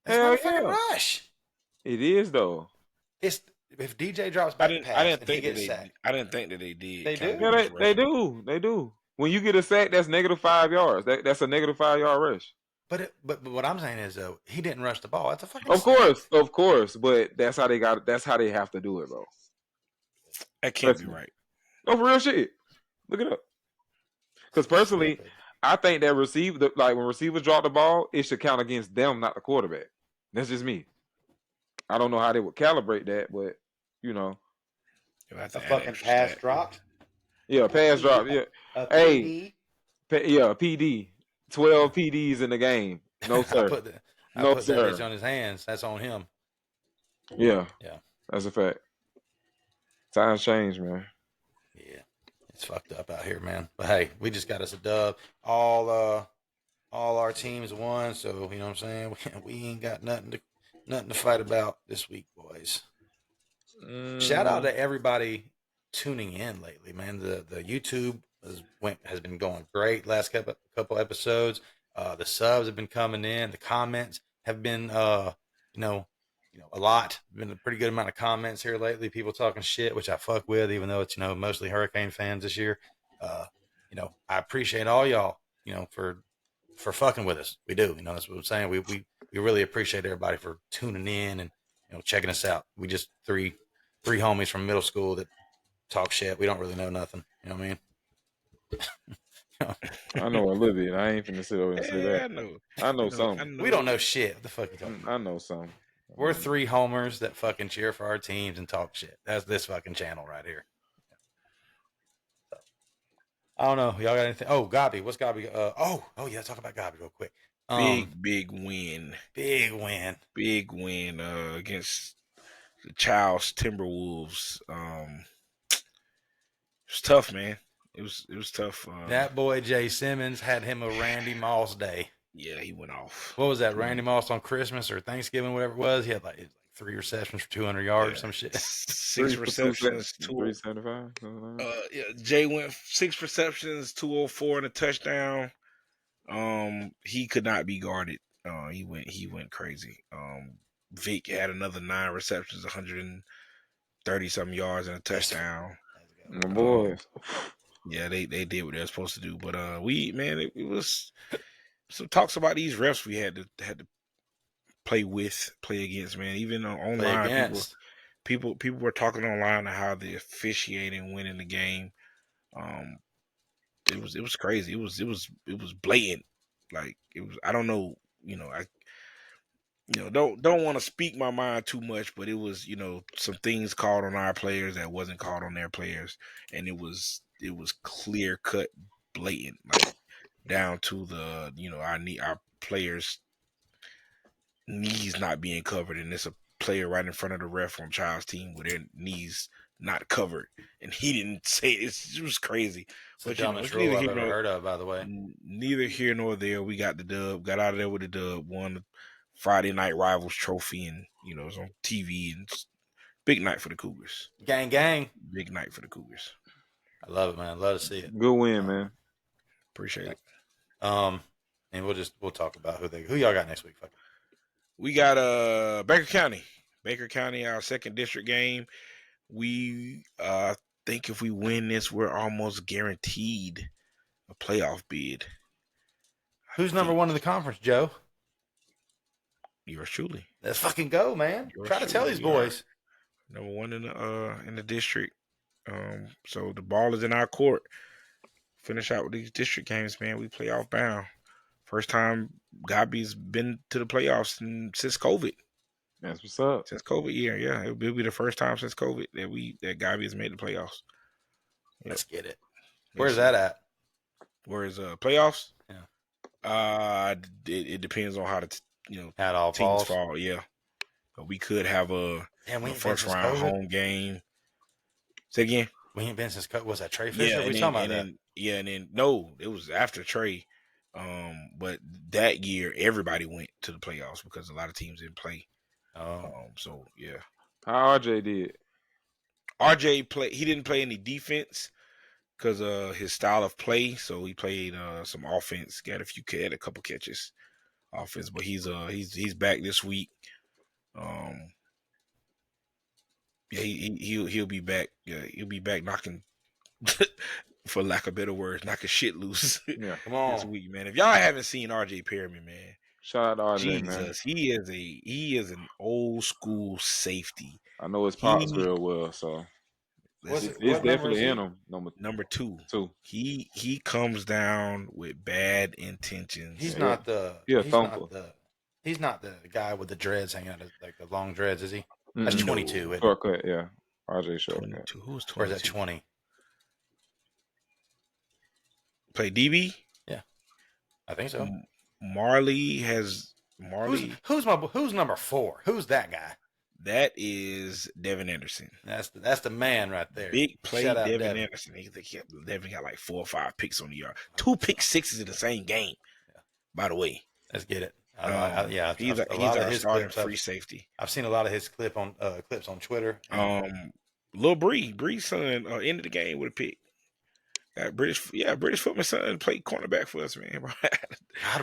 That's not a fucking rush. It is though. If DJ drops back pass, I didn't think that they did. They do. Yeah, they do. When you get a sack, that's -5 yards. That's a -5 yard rush. But what I'm saying is though, he didn't rush the ball. That's a fucking. Of course. But that's how they got it. That's how they have to do it, bro. That can't be right. No, for real shit. Look it up. Because personally, I think that when receivers drop the ball, it should count against them, not the quarterback. That's just me. I don't know how they would calibrate that, but a fucking pass dropped. Yeah, pass drop. Yeah. Hey, PD. 12 PDs in the game. No sir. I put that bitch on his hands. That's on him. Yeah. Yeah. That's a fact. Times change, man. Yeah. It's fucked up out here, man. But hey, we just got us a dub. All our teams won, so you know what I'm saying? We ain't got nothing to fight about this week, boys. Shout out to everybody tuning in lately, man. The YouTube has been going great last couple episodes. The subs have been coming in. The comments have been a lot. Been a pretty good amount of comments here lately. People talking shit, which I fuck with, even though it's mostly Hurricane fans this year. I appreciate all y'all, for fucking with us. We do. That's what I'm saying. We really appreciate everybody for tuning in and checking us out. We just three homies from middle school that talk shit. We don't really know nothing. You know what I mean? I know a little bit. I ain't finna sit over and say that. I know something. We don't know shit. What the fuck you talking about? I know something. We're 3 homers that fucking cheer for our teams and talk shit. That's this fucking channel right here. So, I don't know. Y'all got anything? Oh, Gabi. What's Gabi? Yeah. Talk about Gabi real quick. Big win. Big win against the Charles Timberwolves. It's tough, man. It was tough. That boy Jay Simmons had him a Randy Moss day. Yeah, he went off. What was that? Randy Moss on Christmas or Thanksgiving, whatever it was. He had like 3 receptions for 200 yards, some shit. 6 receptions, 375. Yeah, Jay went 6 receptions, 204 and a touchdown. He could not be guarded. He went crazy. Vic had another 9 receptions, 130 something yards and a touchdown. My boys. Yeah, they did what they were supposed to do. But it was some talks about these refs we had to play against, man. Even online, people were talking online on how the officiating went in the game. It was crazy. It was blatant. Like it was. I don't know. Don't want to speak my mind too much, but it was some things called on our players that wasn't called on their players, and it was clear cut, blatant, like down to the our players' knees not being covered, and it's a player right in front of the ref on Child's team with their knees not covered, and he didn't say it. It was crazy. It's the dumbest rule I've ever heard of, by the way. Neither here nor there. We got the dub. Got out of there with the dub. Won the Friday Night Rivals trophy, and it was on TV, and big night for the Cougars. Gang, gang. Big night for the Cougars. I love it, man. Love to see it. Good win, man. Appreciate it. And we'll talk about who y'all got next week. Fuck. We got Baker County. Baker County, our second district game. We think if we win this, we're almost guaranteed a playoff bid. Who's number 1 in the conference, Joe? Yours truly. Let's fucking go, man. Try to tell these boys. Number 1 in the district. So the ball is in our court. Finish out with these district games, man. We playoff bound. First time Gabi's been to the playoffs since COVID. That's what's up. Since COVID year, yeah. It will be the first time since COVID that Gabi has made the playoffs. Yep. Let's get it. Where's that at? Where's playoffs? Yeah. It depends on how the how it all teams fall. Yeah. But we could have a first round home game. Say again. We ain't been since COVID. Was that Trey Fisher? We talking about that? And then no, it was after Trey. But that year everybody went to the playoffs because a lot of teams didn't play. So yeah. How RJ did? RJ he didn't play any defense because his style of play. So he played some offense. Got a couple catches, offense. But he's back this week. Yeah, he'll be back. Yeah, he'll be back knocking, for lack of better words, knocking shit loose. Yeah, come on this week, man. If y'all haven't seen RJ Perriman, man, shout out to RJ, Jesus, man. He is an old school safety. I know his pops real well, so it's definitely in him. Number 2. He comes down with bad intentions. He's not the guy with the dreads hanging out, like the long dreads, is he? That's 22. Shortcut, yeah. RJ shortcut. 22. Who's 22? Or is that 20? Play DB? Yeah, I think so. Who's number 4? Who's that guy? That is Devin Anderson. That's the man right there. Big play, Devin Anderson. Devin got like 4 or 5 picks on the yard. 2 pick sixes in the same game. Yeah. By the way, let's get it. He's our starting free safety. I've seen a lot of his clips on Twitter. Lil Bree's son ended the game with a pick. British footman son played cornerback for us, man. I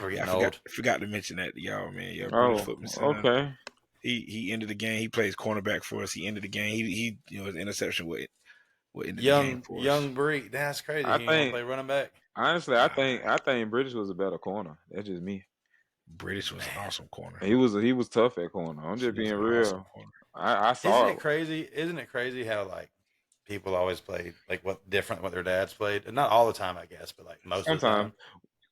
forgot to mention that to y'all, man. Yeah, British footman son. Okay. He ended the game. He plays cornerback for us. He ended the game. He his interception with ended the game for us. Young Bree. That's crazy. He play running back. Honestly, I think British was a better corner. That's just me. British was an awesome corner. He was tough at corner. I'm just being real. Awesome I saw Isn't it crazy how like people always played like what their dads played? Not all the time, I guess, but like most of the time.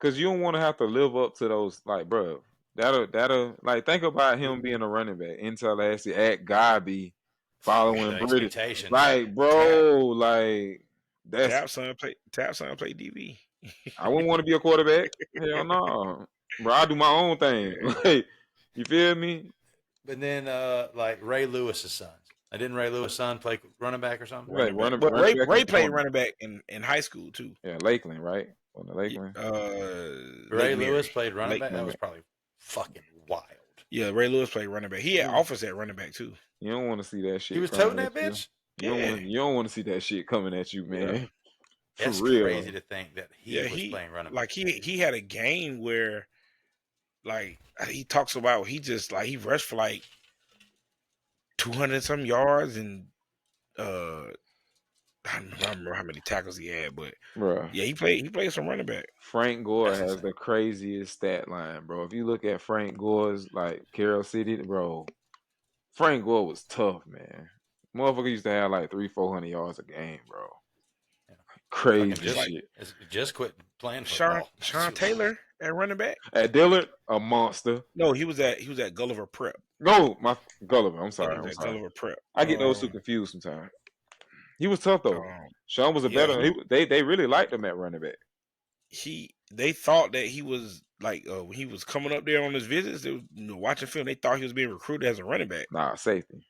Because you don't want to have to live up to those, like, bro. That'll like think about him being a running back until last year at Gabi following British. Like, bro, like that's Tap son play DB. I wouldn't want to be a quarterback. Hell no. Bro, I do my own thing. Like, you feel me? But then like Ray Lewis's sons. Didn't Ray Lewis' son play running back or something? Right, running back. running But Ray back Ray and played corner. running back in high school too. Yeah, Lakeland, right? On the Lakeland. Ray Lake Lewis Mary. played running back. That Mary. was probably fucking wild. Yeah, Ray Lewis played running back. He had offers at running back too. You don't want to see that shit. He was coming toting that at you. bitch. You don't want to see that shit coming at you, man. For That's real. crazy to think that he was playing running back. Like he had a game where, like, he talks about he just like he rushed for like 200 some yards and I don't remember how many tackles he had, but Bruh. yeah, he played some running back. Frank Gore That's has insane. the craziest stat line, bro. If you look at Frank Gore's like Carroll City, bro, Frank Gore was tough, man. Motherfucker used to have like 300-400 yards a game, bro. Yeah. Crazy Fucking shit. just quit playing Sean football. Taylor at running back. At Dillard, a monster. No, he was at Gulliver Prep. No, my Gulliver. I'm sorry. He was I'm at sorry. Gulliver Prep. I get those two confused sometimes. He was tough though. Sean was a better. They really liked him at running back. They thought that he was like when he was coming up there on his visits. They was, watching film. They thought he was being recruited as a running back. Nah, safety.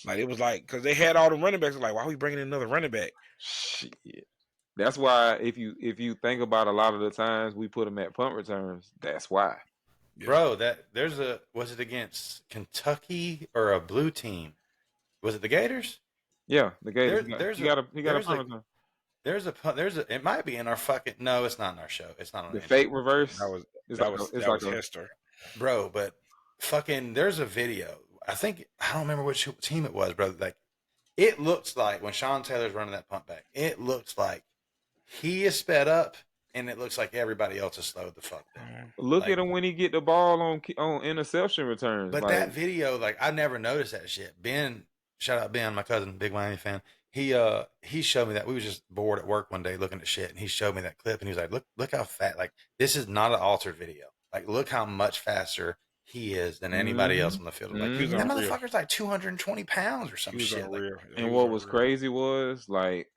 Like it was like because they had all the running backs. Like why are we bringing in another running back? Shit. That's why if you think about a lot of the times we put him at punt returns, that's why. Yeah. Bro, was it against Kentucky or a blue team? Was it the Gators? Yeah, the Gators. He got a punt return. It might be in our fucking. No, it's not in our show. It's not on the fake reverse. That was Hester, bro. But fucking, there's a video. I don't remember which team it was, bro. Like, it looks like when Sean Taylor's running that punt back, it looks like he is sped up, and it looks like everybody else is slowed the fuck down. Look at him when he get the ball on interception returns. But that video, like, I never noticed that shit. Ben, shout out Ben, my cousin, big Miami fan. He showed me that. We was just bored at work one day looking at shit, and he showed me that clip, and he was like, look how fat. Like, this is not an altered video. Like, look how much faster he is than anybody else on the field. Like, that motherfucker's like 220 pounds or some shit. Like, and what was crazy was, like,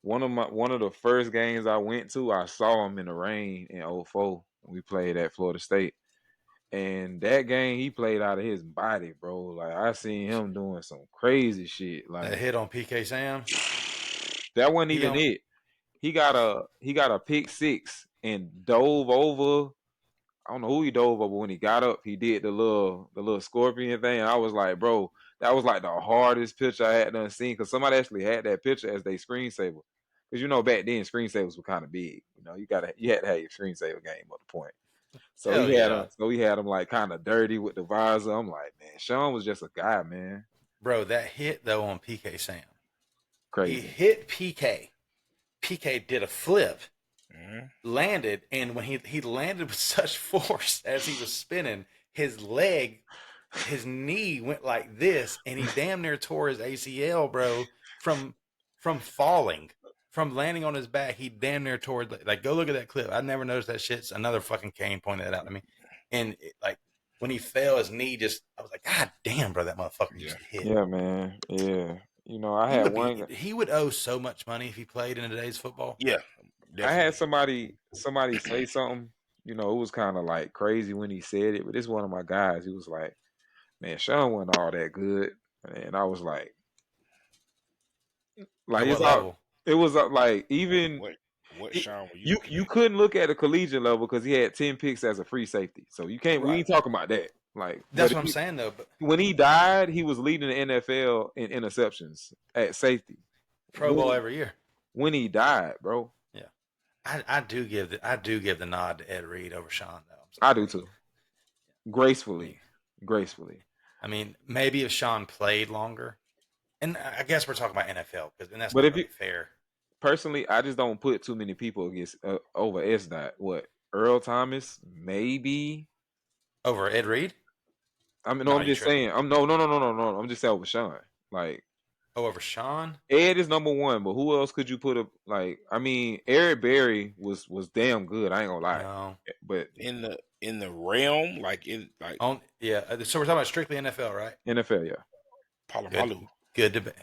one of the first games I went to, I saw him in the rain in 2004 when we played at Florida State. And that game, he played out of his body, bro. Like, I seen him doing some crazy shit. Like that hit on PK Sam. That wasn't even it. He got a pick six and dove over. I don't know who he dove over. When he got up, he did the little scorpion thing. And I was like, bro, that was like the hardest picture I had done seen, because somebody actually had that picture as their screensaver. Because back then screensavers were kind of big. You had to have your screensaver game up the point. So he had him like kind of dirty with the visor. I'm like, man, Sean was just a guy, man. Bro, that hit though on PK Sam. Crazy. He hit PK. PK did a flip, landed, and when he landed with such force as he was spinning, his knee went like this, and he damn near tore his ACL, bro, from falling. From landing on his back, he damn near tore. Like, go look at that clip. I never noticed that shit. Another fucking Kane pointed that out to me. And like when he fell, his knee I was like, God damn, bro, that motherfucker just hit. Yeah, man. Yeah. He would owe so much money if he played in today's football. Yeah. Definitely. I had somebody say something. It was kind of like crazy when he said it, but it's one of my guys. He was like, man, Sean wasn't all that good. And I was like it's all. It was like even what Sean were you couldn't look at a collegiate level because he had 10 picks as a free safety. So you can't. Right. We ain't talking about that. Like that's what I'm saying though. But when he died, he was leading the NFL in interceptions at safety. Pro Bowl every year. When he died, bro. Yeah, I do give the nod to Ed Reed over Sean though. I do too. Gracefully. I mean, maybe if Sean played longer. And I guess we're talking about NFL because that's not really fair. Personally, I just don't put too many people against over S-Dot. What, Earl Thomas? Maybe over Ed Reed? I mean, no, I'm just saying. No. I'm just saying over Sean. Like, over Sean? Ed is number one, but who else could you put up? Like, I mean, Eric Berry was damn good. I ain't gonna lie. No. But in the realm, so we're talking about strictly NFL, right? NFL, yeah. Palomalu. Good debate.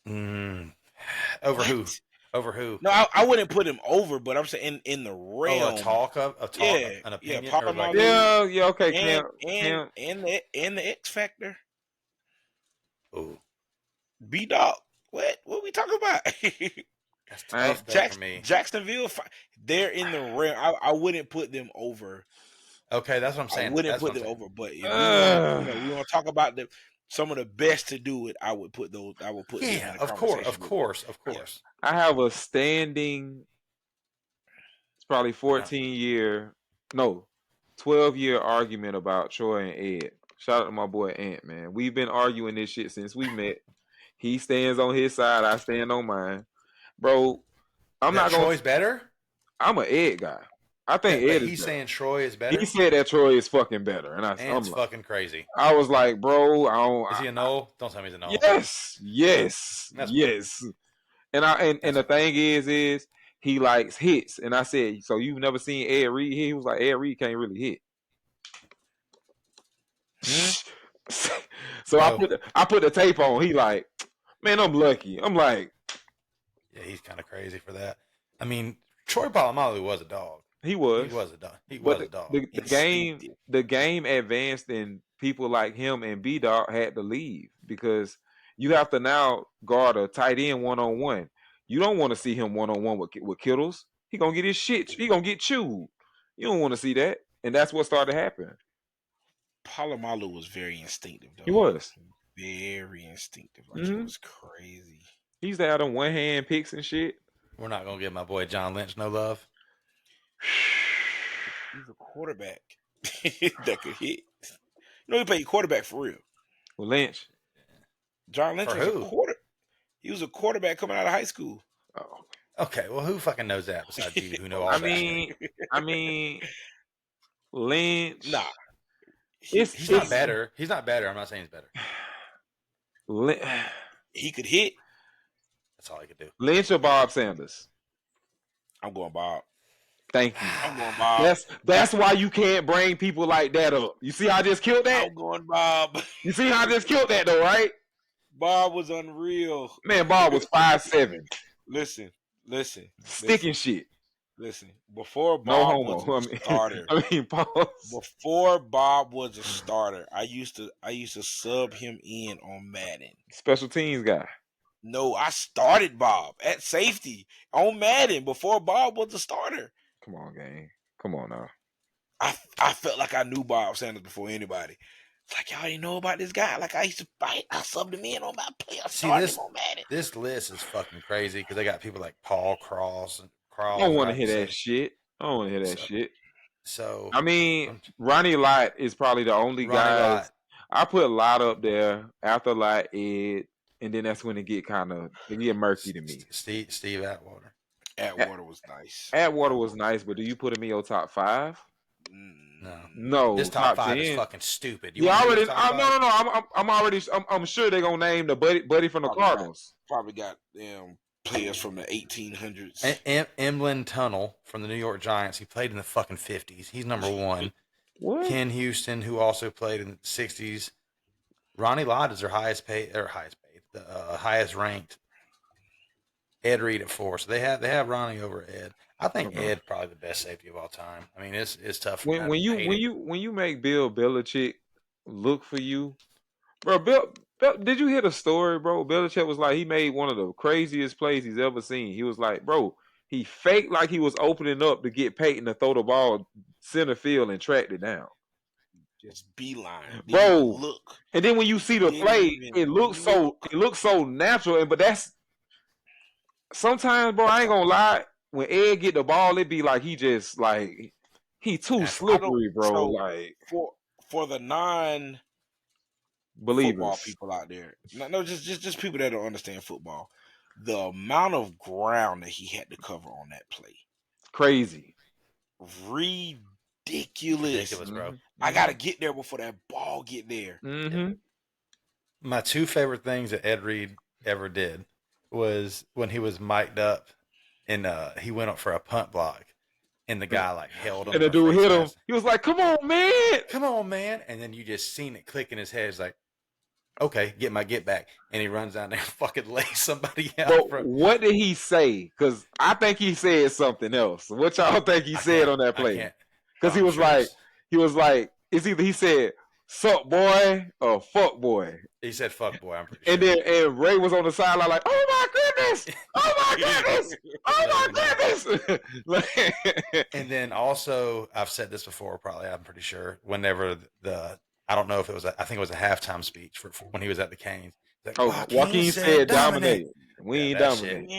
Over what? Who? Over who? No, I wouldn't put him over, but I'm saying in the realm. An opinion. Yeah, okay. And the X Factor. Ooh, B-Dog. What we talking about? that's tough though for me. Jacksonville, they're in the realm. I wouldn't put them over. Okay, that's what I'm saying. I wouldn't That's put what them I'm saying. over. But if we want to talk about some of the best to do it, I would put those. I would put them in Yeah, the of conversation. course. I have a standing. It's probably 12-year argument about Troy and Ed. Shout out to my boy Ant, man. We've been arguing this shit since we met. He stands on his side, I stand on mine. Bro, I'm not Troy's better? I'm an Ed guy. I think but Ed is he's better. saying Troy is better? He said that Troy is fucking better. And Ant's fucking crazy. I was like, bro, I don't. Is he a Nole? Don't tell me he's a Nole. Yes. And the thing is he likes hits. And I said, so you've never seen Ed Reed hit? He was like, Ed Reed can't really hit. So I put the tape on. He like, man, I'm lucky. I'm like, yeah, he's kind of crazy for that. I mean, Troy Polamalu was a dog. He was a dog. The game advanced, and people like him and B-Dog had to leave because you have to now guard a tight end 1-on-1. You don't want to see him 1-on-1 with Kittles. He gonna get his shit. He gonna get chewed. You don't want to see that, and that's what started happening. Polamalu was very instinctive, though. He was very instinctive. Like it was crazy. He used to have them one-hand picks and shit. We're not gonna give my boy John Lynch no love. He's a quarterback that could hit. He played quarterback for real. Well, Lynch. John Lynch was a quarterback. He was a quarterback coming out of high school. Oh. Okay, well, who fucking knows that besides you? Who know all that? I mean, Lynch. Nah, he's not better. He's not better. I'm not saying he's better. He could hit. That's all he could do. Lynch or Bob Sanders? I'm going Bob. Thank you. I'm going Bob. That's why you can't bring people like that up. You see how I just killed that? I'm going Bob. You see how I just killed that though, right? Bob was unreal. Man, Bob was 5'7". Listen. Sticking shit. Listen, before Bob was a starter. Pause. Before Bob was a starter, I used to sub him in on Madden. Special teams guy. No, I started Bob at safety on Madden before Bob was a starter. Come on, gang. Come on now. I felt like I knew Bob Sanders before anybody. It's like, y'all didn't know about this guy. Like I subbed him in on my play. I started him on Madden. This list is fucking crazy because they got people like Paul Cross and Cross. I don't want to hear that shit. So I mean, Ronnie Lott is probably the only guy. I put Lott up there after Lott, Ed, and then that's when it get murky to me. Steve Atwater. Atwater was nice. Atwater was nice, but do you put him in your top 5? No. This top 5 is fucking stupid. I'm sure they're gonna name the buddy from the Cardinals. Probably got players from the 1800s. Emlyn Tunnel from the New York Giants. He played in the fucking 50s. He's number 1. What? Ken Houston, who also played in the 60s. Ronnie Lott is their highest ranked. Ed Reed at 4. So they have Ronnie over Ed. I think Ed probably the best safety of all time. I mean, it's tough. When you make Bill Belichick look for you, bro. Bill, did you hear the story, bro? Belichick was like, he made one of the craziest plays he's ever seen. He was like, bro, he faked like he was opening up to get Peyton to throw the ball center field and tracked it down. Just beeline, bro. Look, and then when you see the play, it looks so natural. But that's sometimes, bro. I ain't gonna lie. When Ed get the ball, it be like he just like he too slippery, bro. So like for the non-football people out there, no, just people that don't understand football, the amount of ground that he had to cover on that play, crazy, ridiculous, bro. I gotta get there before that ball get there. Mm-hmm. My 2 favorite things that Ed Reed ever did was when he was mic'd up. And he went up for a punt block, and the guy like held him. And the dude hit him. He was like, "Come on, man!" And then you just seen it click in his head. It's like, "Okay, get back." And he runs down there and fucking lays somebody out. But what did he say? Because I think he said something else. What y'all think he said on that play? Because he was like, it's either he said, suck boy or fuck boy. He said fuck boy, I'm pretty sure. And then Ray was on the sideline like, oh my goodness, oh my goodness, oh my goodness. And then also, I've said this before, probably, I'm pretty sure, whenever I don't know if it was, I think it was a halftime speech for when he was at the Canes. Like, Joaquin said dominate. We ain't dominate.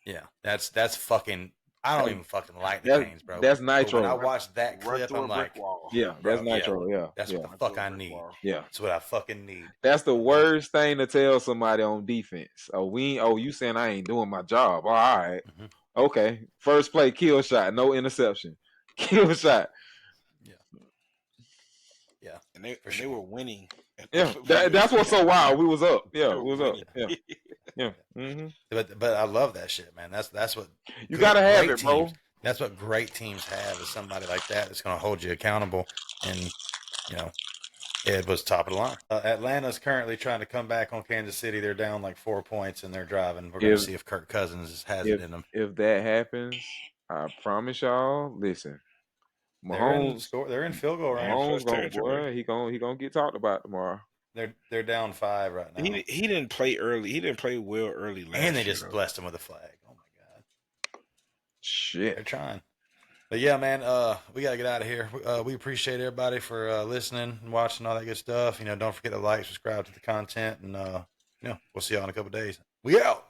Yeah, that's fucking. I don't even fucking like the Canes, bro. That's Nitro. When I watched that clip, I'm like, yeah, that's Nitro. Yeah, that's what the fuck I need. Yeah, that's what I fucking need. That's the worst thing to tell somebody on defense. You saying I ain't doing my job? All right, okay. First play, kill shot, no interception, kill shot. Yeah, and they were winning. Yeah, that's what's so wild. We was up. Yeah, we was up. Yeah, yeah. Mm-hmm. But I love that shit, man. That's what you gotta have it, bro. That's what great teams have, is somebody like that that's gonna hold you accountable. And Ed was top of the line. Atlanta's currently trying to come back on Kansas City. They're down like 4 points and they're driving. We're gonna see if Kirk Cousins has it in them. If that happens, I promise y'all. Listen. Mahomes, they're in field goal range. Mahomes he gonna get talked about tomorrow. They're down 5 right now. He didn't play early. He didn't play well early last year. And they just blessed him with a flag. Oh my god. Shit. They're trying. But yeah, man, we gotta get out of here. We appreciate everybody for listening and watching all that good stuff. Don't forget to like, subscribe to the content, and we'll see y'all in a couple days. We out.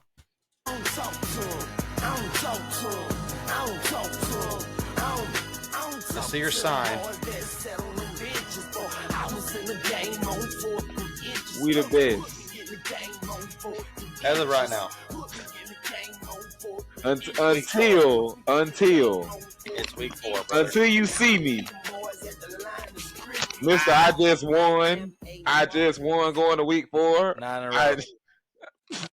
I don't talk to him. I don't talk to him. I don't talk to him. I see your sign. We the best. As of right now. Until it's week 4, brother. Until you see me. Mister, I just won going to week 4. 9 in a row.